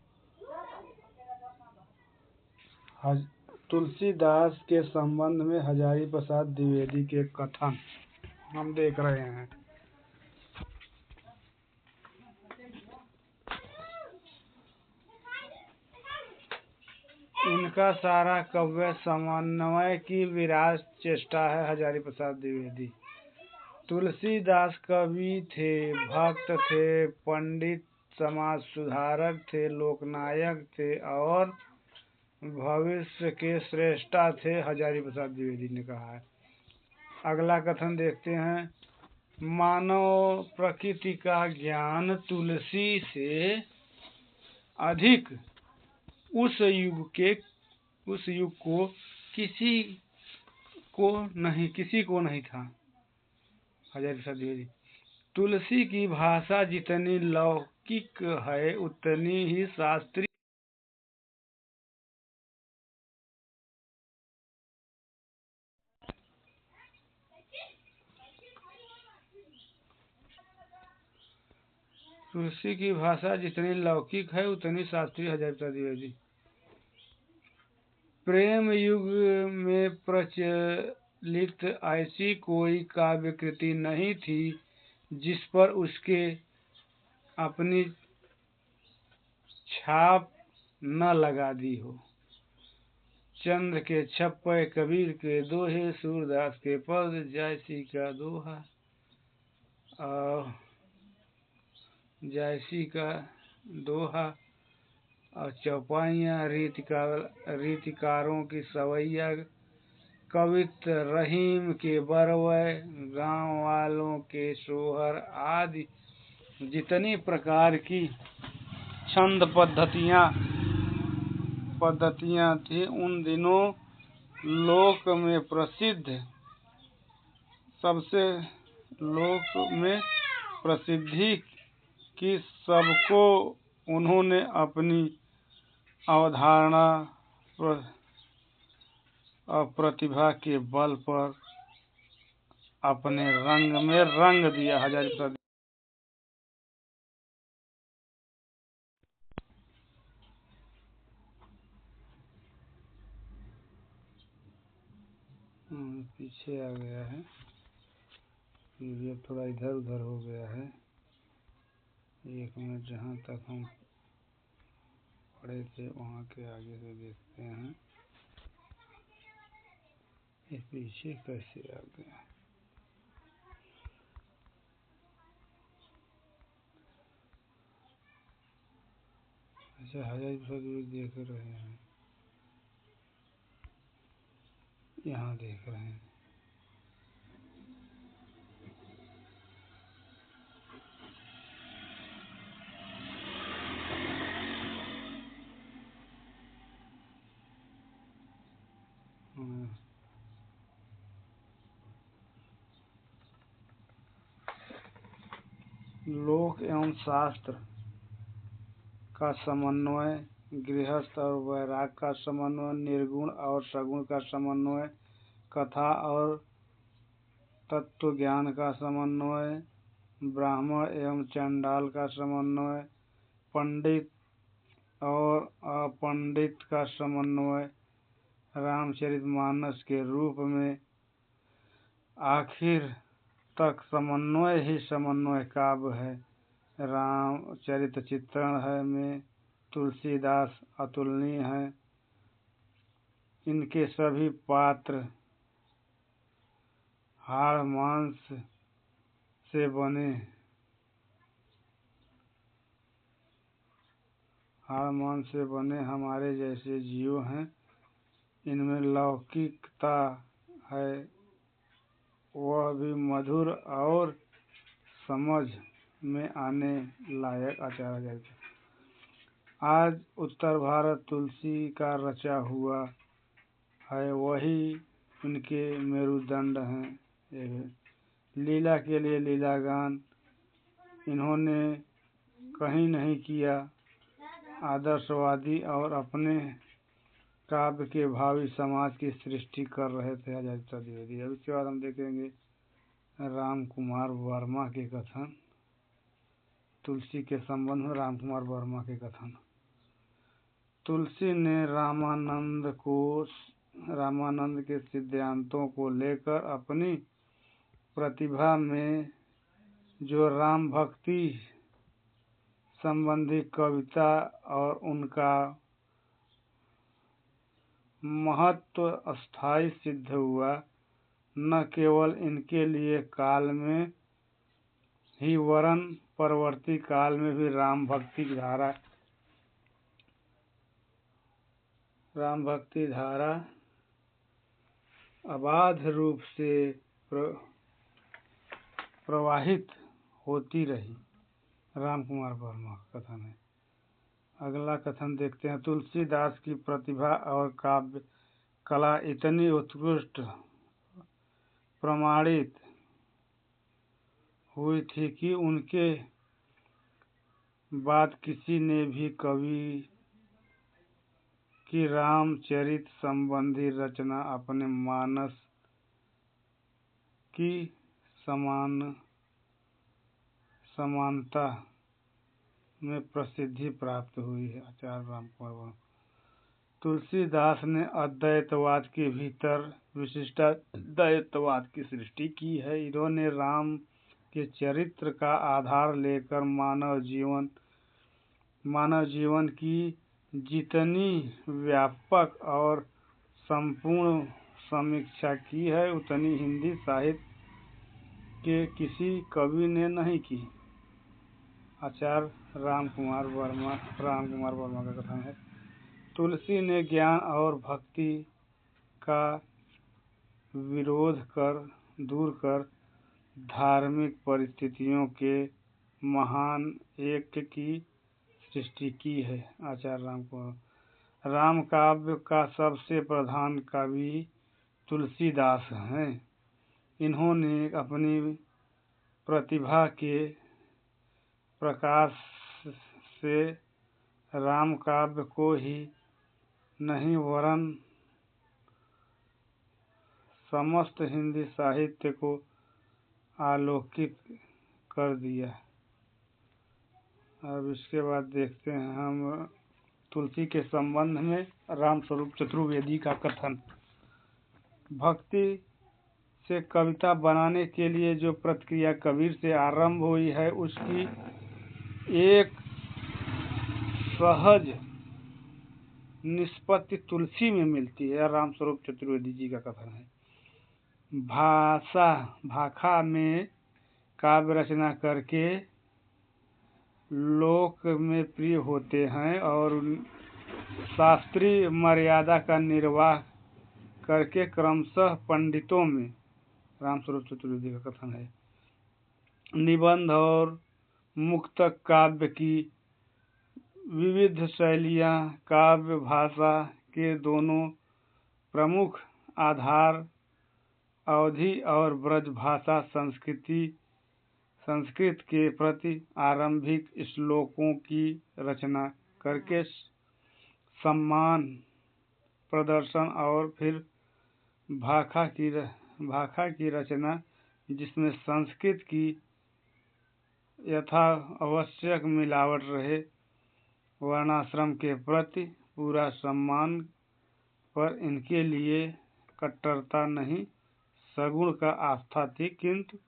तुलसीदास के संबंध में हजारी प्रसाद द्विवेदी के कथन हम देख रहे हैं। इनका सारा काव्य समन्वय की विराट चेष्टा है। हजारी प्रसाद द्विवेदी। तुलसीदास कवि थे, भक्त थे, पंडित, समाज सुधारक थे, लोकनायक थे और भविष्य के श्रेष्ठा थे। हजारी प्रसाद द्विवेदी ने कहा है। अगला कथन देखते हैं। मानव प्रकृति का ज्ञान तुलसी से अधिक उस युग को किसी को नहीं था। हजारी प्रसाद द्विवेदी। तुलसी की भाषा जितनी लौकिक है उतनी ही शास्त्रीय। तुलसी की भाषा जितनी लौकिक है उतनी शास्त्रीय। हजारी प्रसाद द्विवेदी। प्रेम युग में प्रचलित ऐसी कोई काव्य कृति नहीं थी जिस पर उसके अपनी छाप न लगा दी हो। चंद्र के छप्पे, कबीर के दोहे, सूरदास के पद, जायसी का दोहा और चौपाइयाँ, रीतिकारों की सवैया, कवित्त, रहीम के बरवै, गांव वालों के सोहर आदि जितनी प्रकार की छंद पद्धतियाँ थी उन दिनों लोक में प्रसिद्धि की। सबको उन्होंने अपनी अवधारणा और प्रतिभा के बल पर अपने रंग में रंग दिया। हजारी प्रसाद। पीछे आ गया है, ये थोड़ा इधर उधर हो गया है। एक मिनट, जहाँ तक हम पढ़े थे वहाँ के आगे से देखते हैं। ये पीछे कैसे आ गया। अच्छा, हजारी प्रसाद देख रहे हैं, यहाँ देख रहे हैं। लोक एवं शास्त्र का समन्वय, गृहस्थ और वैराग का समन्वय, निर्गुण और सगुण का समन्वय, कथा और तत्व ज्ञान का समन्वय, ब्राह्मण एवं चंडाल का समन्वय, पंडित और अपंडित का समन्वय, रामचरितमानस के रूप में आखिर तक समन्वय ही समन्वय काव्य है। रामचरित चित्रण है में तुलसीदास अतुलनीय हैं। इनके सभी पात्र हाड़ मांस से बने हाड़ मन से बने हमारे जैसे जीव हैं, इनमें लौकिकता है वह भी मधुर और समझ में आने लायक आचार है। आज उत्तर भारत तुलसी का रचा हुआ है, वही उनके मेरुदंड हैं। लीला के लिए लीलागान इन्होंने कहीं नहीं किया। आदर्शवादी और अपने काव्य के भावी समाज की सृष्टि कर रहे थे आचार्य द्विवेदी। अब इसके बाद हम देखेंगे राम कुमार वर्मा के कथन। तुलसी के संबंध में राम कुमार वर्मा के कथन। तुलसी ने रामानंद के सिद्धांतों को लेकर अपनी प्रतिभा में जो राम भक्ति संबंधी कविता और उनका महत्व स्थायी सिद्ध हुआ, न केवल इनके लिए काल में ही वरन परवर्ती काल में भी राम भक्ति धारा अबाध रूप से प्रवाहित होती रही। राम कुमार वर्मा का कथन है। अगला कथन देखते हैं। तुलसीदास की प्रतिभा और काव्य कला इतनी उत्कृष्ट प्रमाणित हुई थी कि उनके बाद किसी ने भी कवि की रामचरित संबंधी रचना अपने मानस की समानता में प्रसिद्धि प्राप्त हुई है। आचार्य राम कुमार वर्मा। तुलसीदास ने अद्वैतवाद के भीतर विशिष्टाद्वैतवाद की सृष्टि की है। इन्होंने राम के चरित्र का आधार लेकर मानव जीवन की जितनी व्यापक और संपूर्ण समीक्षा की है, उतनी हिंदी साहित्य के किसी कवि ने नहीं की। आचार्य राम कुमार वर्मा का कथन है। तुलसी ने ज्ञान और भक्ति का विरोध दूर कर धार्मिक परिस्थितियों के महान एक की सृष्टि की है। आचार्य राम कुमार। राम काव्य का सबसे प्रधान कवि तुलसीदास हैं। इन्होंने अपनी प्रतिभा के प्रकाश से राम काव्य को ही नहीं वरन समस्त हिंदी साहित्य को आलोकित कर दिया। अब इसके बाद देखते हैं हम तुलसी के संबंध में रामस्वरूप चतुर्वेदी का कथन। भक्ति से कविता बनाने के लिए जो प्रक्रिया कबीर से आरंभ हुई है, उसकी एक सहज निष्पत्ति तुलसी में मिलती है। रामस्वरूप चतुर्वेदी जी का कथन है। भाखा में काव्य रचना करके लोक में प्रिय होते हैं और शास्त्रीय मर्यादा का निर्वाह करके क्रमशः पंडितों में। रामस्वरूप चतुर्वेदी का कथन है। निबंध और मुक्तक काव्य की विविध शैलियाँ काव्य भाषा के दोनों प्रमुख आधार अवधी और ब्रज भाषा संस्कृत के प्रति आरंभिक श्लोकों की रचना करके सम्मान प्रदर्शन और फिर भाखा की रचना, जिसमें संस्कृत की यथावश्यक मिलावट रहे, वर्णाश्रम के प्रति पूरा सम्मान, पर इनके लिए कट्टरता नहीं, सगुण का आस्था थी, किंतु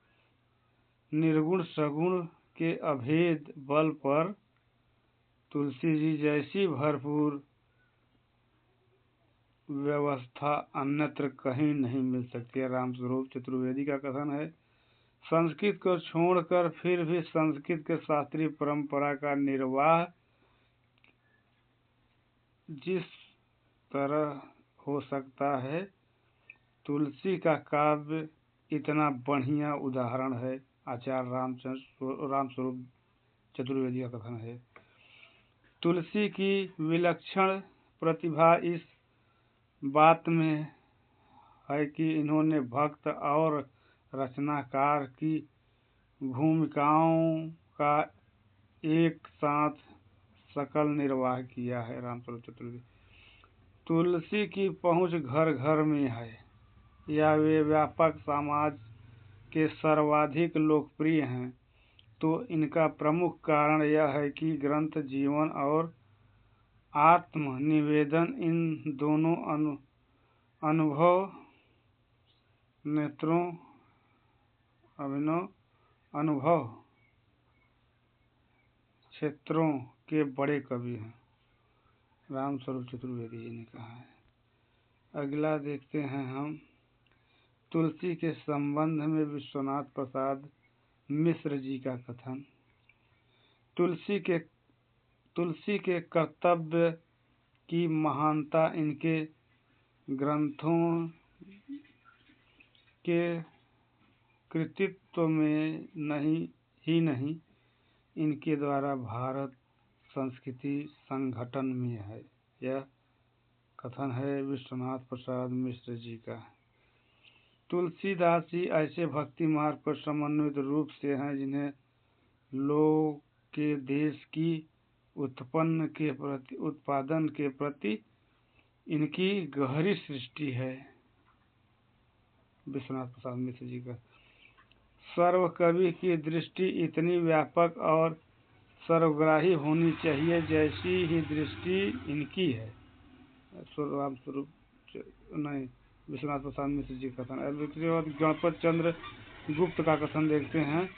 निर्गुण सगुण के अभेद बल पर तुलसी जी जैसी भरपूर व्यवस्था अन्यत्र कहीं नहीं मिल सकती है। रामस्वरूप चतुर्वेदी का कथन है। संस्कृत को छोड़कर फिर भी संस्कृत के शास्त्रीय परंपरा का निर्वाह जिस तरह हो सकता है। तुलसी का काव्य इतना बढ़िया उदाहरण है। आचार्य रामस्वरूप चतुर्वेदी का कथन है। तुलसी की विलक्षण प्रतिभा इस बात में है कि इन्होंने भक्त और रचनाकार की भूमिकाओं का एक साथ सकल निर्वाह किया है। रामस्वरूप चतुर्वेदी। तुलसी की पहुंच घर घर में है या वे व्यापक समाज के सर्वाधिक लोकप्रिय हैं, तो इनका प्रमुख कारण यह है कि ग्रंथ जीवन और आत्म निवेदन इन दोनों अनुभव क्षेत्रों के बड़े कवि हैं। रामस्वरूप चतुर्वेदी जी ने कहा है। अगला देखते हैं हम तुलसी के संबंध में विश्वनाथ प्रसाद मिश्र जी का कथन। तुलसी के कर्तव्य की महानता इनके ग्रंथों के कृतित्व में नहीं इनके द्वारा भारत संस्कृति संगठन में है। यह कथन है विश्वनाथ प्रसाद मिश्र जी का। तुलसीदास जी ऐसे भक्ति मार्ग पर समन्वित रूप से हैं जिन्हें लोग के देश की उत्पादन के प्रति इनकी गहरी सृष्टि है। विश्वनाथ प्रसाद मिश्र जी का। सर्व कवि की दृष्टि इतनी व्यापक और सर्वग्राही होनी चाहिए जैसी ही दृष्टि इनकी है। विश्वनाथ प्रसाद मिश्र जी का कथन। गणपत चंद्र गुप्त का कथन देखते हैं।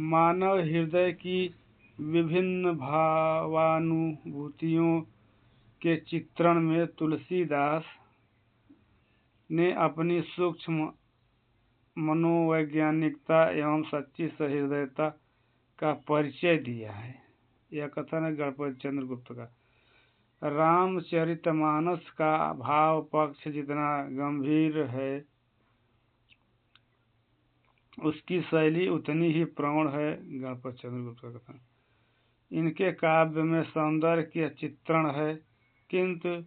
मानव हृदय की विभिन्न भावानुभूतियों के चित्रण में तुलसीदास ने अपनी सूक्ष्म मनोवैज्ञानिकता एवं सच्ची सहृदयता का परिचय दिया है। यह कथन है गणपत चंद्र गुप्त का। रामचरितमानस का भाव पक्ष जितना गंभीर है, उसकी शैली उतनी ही प्रौढ़ है। गणपत चंद्र गुप्त का कथन। इनके काव्य में सौंदर्य के चित्रण है, किंतु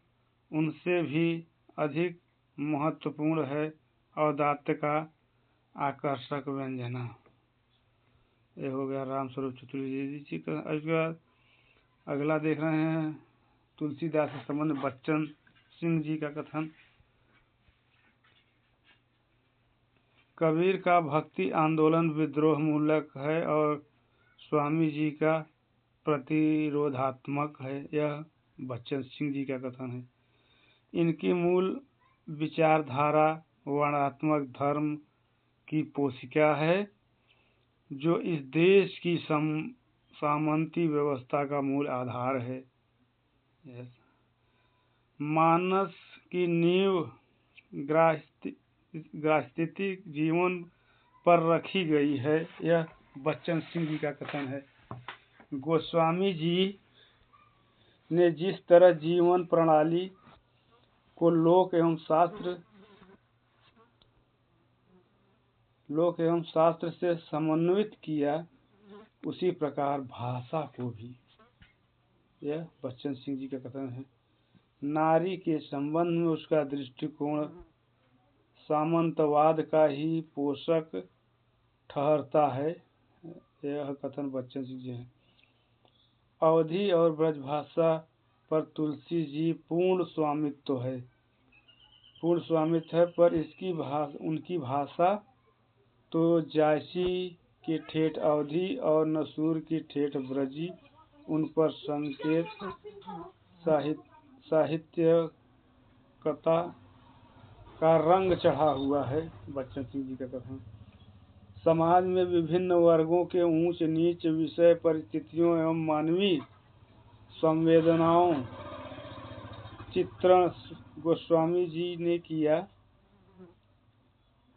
उनसे भी अधिक महत्वपूर्ण है औदात्य का आकर्षक व्यंजना। ये हो गया रामस्वरूप चतुर्वेदी जी का। अगला देख रहे हैं तुलसीदास के संबंध बच्चन सिंह जी का कथन। कबीर का भक्ति आंदोलन विद्रोह मूलक है और स्वामी जी का प्रतिरोधात्मक है। यह बच्चन सिंह जी का कथन है। इनकी मूल विचारधारा वर्णात्मक धर्म की पोषिका है, जो इस देश की सामंती व्यवस्था का मूल आधार है। मानस की नींव गृहस्थी जीवन पर रखी गई है। यह बच्चन सिंह जी का कथन है। गोस्वामी जी ने जिस तरह जीवन प्रणाली को लोक एवं शास्त्र से समन्वित किया, उसी प्रकार भाषा को भी। यह बच्चन सिंह जी का कथन है। नारी के संबंध में उसका दृष्टिकोण सामंतवाद का ही पोषक ठहरता है। यह कथन बच्चन सिंह जी है। अवधी और ब्रजभाषा पर तुलसी जी पूर्ण स्वामित्व है, पर उनकी भाषा तो जायसी की ठेठ अवधी और नसूर की ठेठ ब्रजी, उन पर संकेत साहित्यकता का रंग चढ़ा हुआ है। बच्चन सिंह जी का कथन। समाज में विभिन्न वर्गों के ऊंच नीच, विषय परिस्थितियों एवं मानवीय संवेदनाओं चित्रण गोस्वामी जी ने किया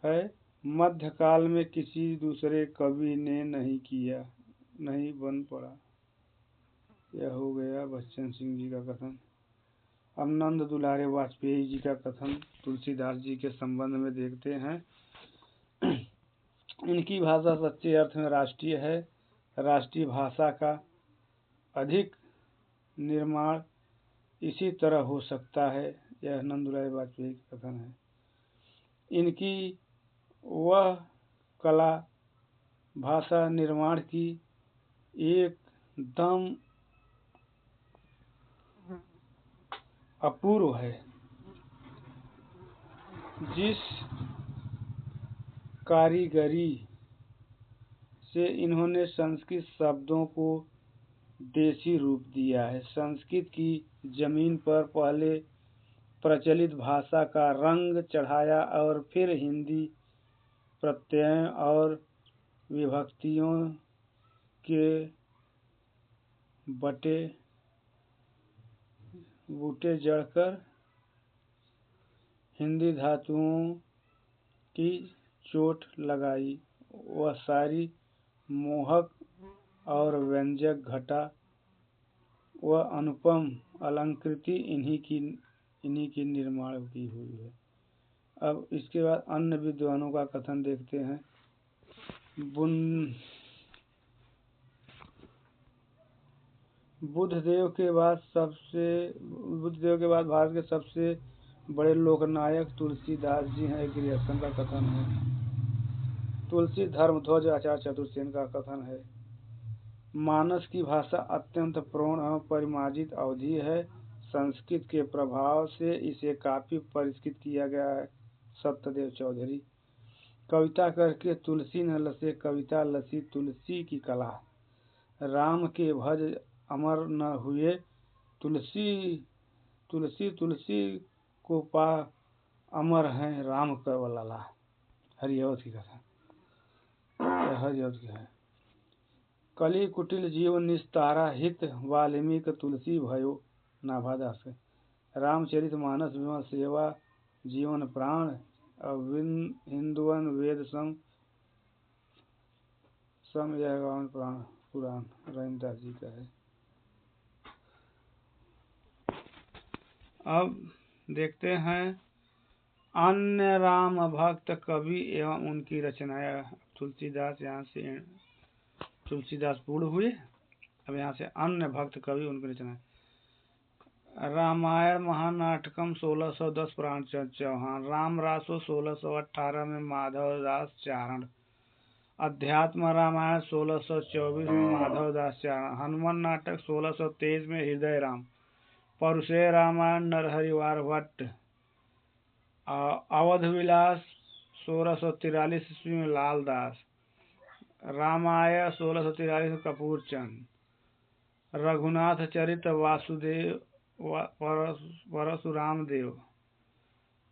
है, मध्यकाल में किसी दूसरे कवि ने नहीं बन पड़ा। यह हो गया बच्चन सिंह जी का कथन। अब नंद दुलारे वाजपेयी जी का कथन तुलसीदास जी के संबंध में देखते हैं। इनकी भाषा सच्चे अर्थ में राष्ट्रीय है। राष्ट्रीय भाषा का अधिक निर्माण इसी तरह हो सकता है। यह नंद दुलारे वाजपेयी का कथन है। इनकी वह कला भाषा निर्माण की एकदम अपूर्व है। जिस कारीगरी से इन्होंने संस्कृत शब्दों को देसी रूप दिया है, संस्कृत की जमीन पर पहले प्रचलित भाषा का रंग चढ़ाया और फिर हिंदी प्रत्ययों और विभक्तियों के बूटे जड़कर हिंदी धातुओं की चोट लगाई। वह सारी मोहक और व्यंजक घटा व अनुपम अलंकृति इन्हीं की निर्माण की हुई है। अब इसके बाद अन्य विद्वानों का कथन देखते हैं। बुद्धदेव के बाद भारत के सबसे बड़े लोकनायक तुलसीदास जी हैं। गृहस्थन का कथन है। तुलसी धर्मध्वज आचार्य चतुर्सेन का कथन है। मानस की भाषा अत्यंत प्रौढ़ एवं परिमार्जित अवधि है। संस्कृत के प्रभाव से इसे काफी परिष्कृत किया गया है। सत्यदेव चौधरी। कविता करके तुलसी न लसे, कविता लसी तुलसी की कला। राम के भज अमर न हुए, तुलसी तुलसी तुलसी को पा अमर है राम का लाला। हरिऔध की कथा, हरिऔध की है। कली कुटिल जीव निस्तारा हित, वाल्मीकि तुलसी भयो नाभादास। रामचरित मानस विमल सेवा जीवन प्राण, हिंदुवन वेद सम यह पुराण रविदास जी का है। अब देखते हैं अन्य राम भक्त कवि एवं उनकी रचनाएं। तुलसीदास यहाँ से तुलसीदास पूर्ण हुए। अब यहाँ से अन्य भक्त कवि उनकी रचनाएं। रामायण महानाटकम 1610 प्राणचंद चौहान। राम रासो 1618 में माधवदास चारण। अध्यात्म रामायण 1624 में माधवदास चारण। हनुमान नाटक 1623 में हृदय राम। परुषेय रामायण नरहरिवार भट्ट। अवध विलास 1643 ईस्वी में लाल दास। रामायण 1643 में कपूर चंद। रघुनाथ चरित वासुदेव परशुराम देव।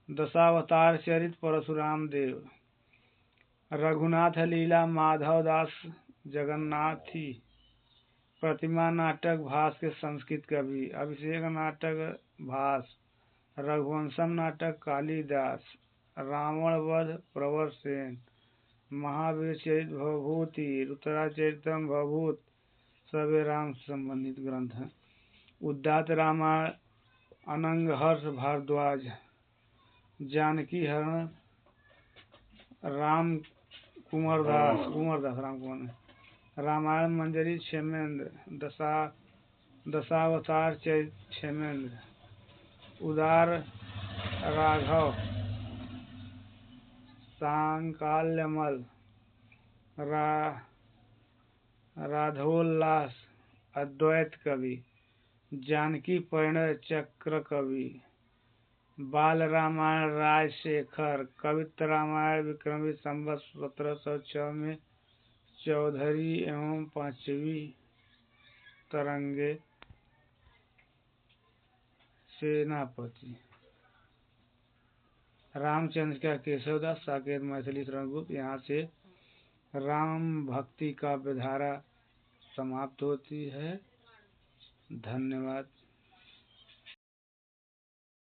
दशावतार चरित परशुराम देव। रघुनाथ लीला माधवदास जगन्नाथी। प्रतिमा नाटक भास के संस्कृत कवि। अभिषेक नाटक भास। रघुवंशम नाटक कालिदास। रावण वध प्रवर सेन। महावीर चरित भवभूति। रुद्राचरितम भवभूत सवे राम से संबंधित ग्रंथ हैं। उद्दात रामायण अनंग हर्ष भारद्वाज। जानकी हरण राम कुंवर दास। रामायण मंजरी क्षेमेंद्र। दशावतार चरित क्षेमेंद्र। उदार राघव सांकाल्यमल। राधोल्लास अद्वैत कवि। जानकी परिणय चक्र कवि। बाल रामायण राजशेखर। कवित्र रामायण विक्रमी संवत 1706 में चौधरी एवं पांचवी तरंगे सेनापति। रामचंद्र का केशवदास साकेत मैथिली शरणगुप्त। यहाँ से राम भक्ति का विधारा समाप्त होती है। धन्यवाद।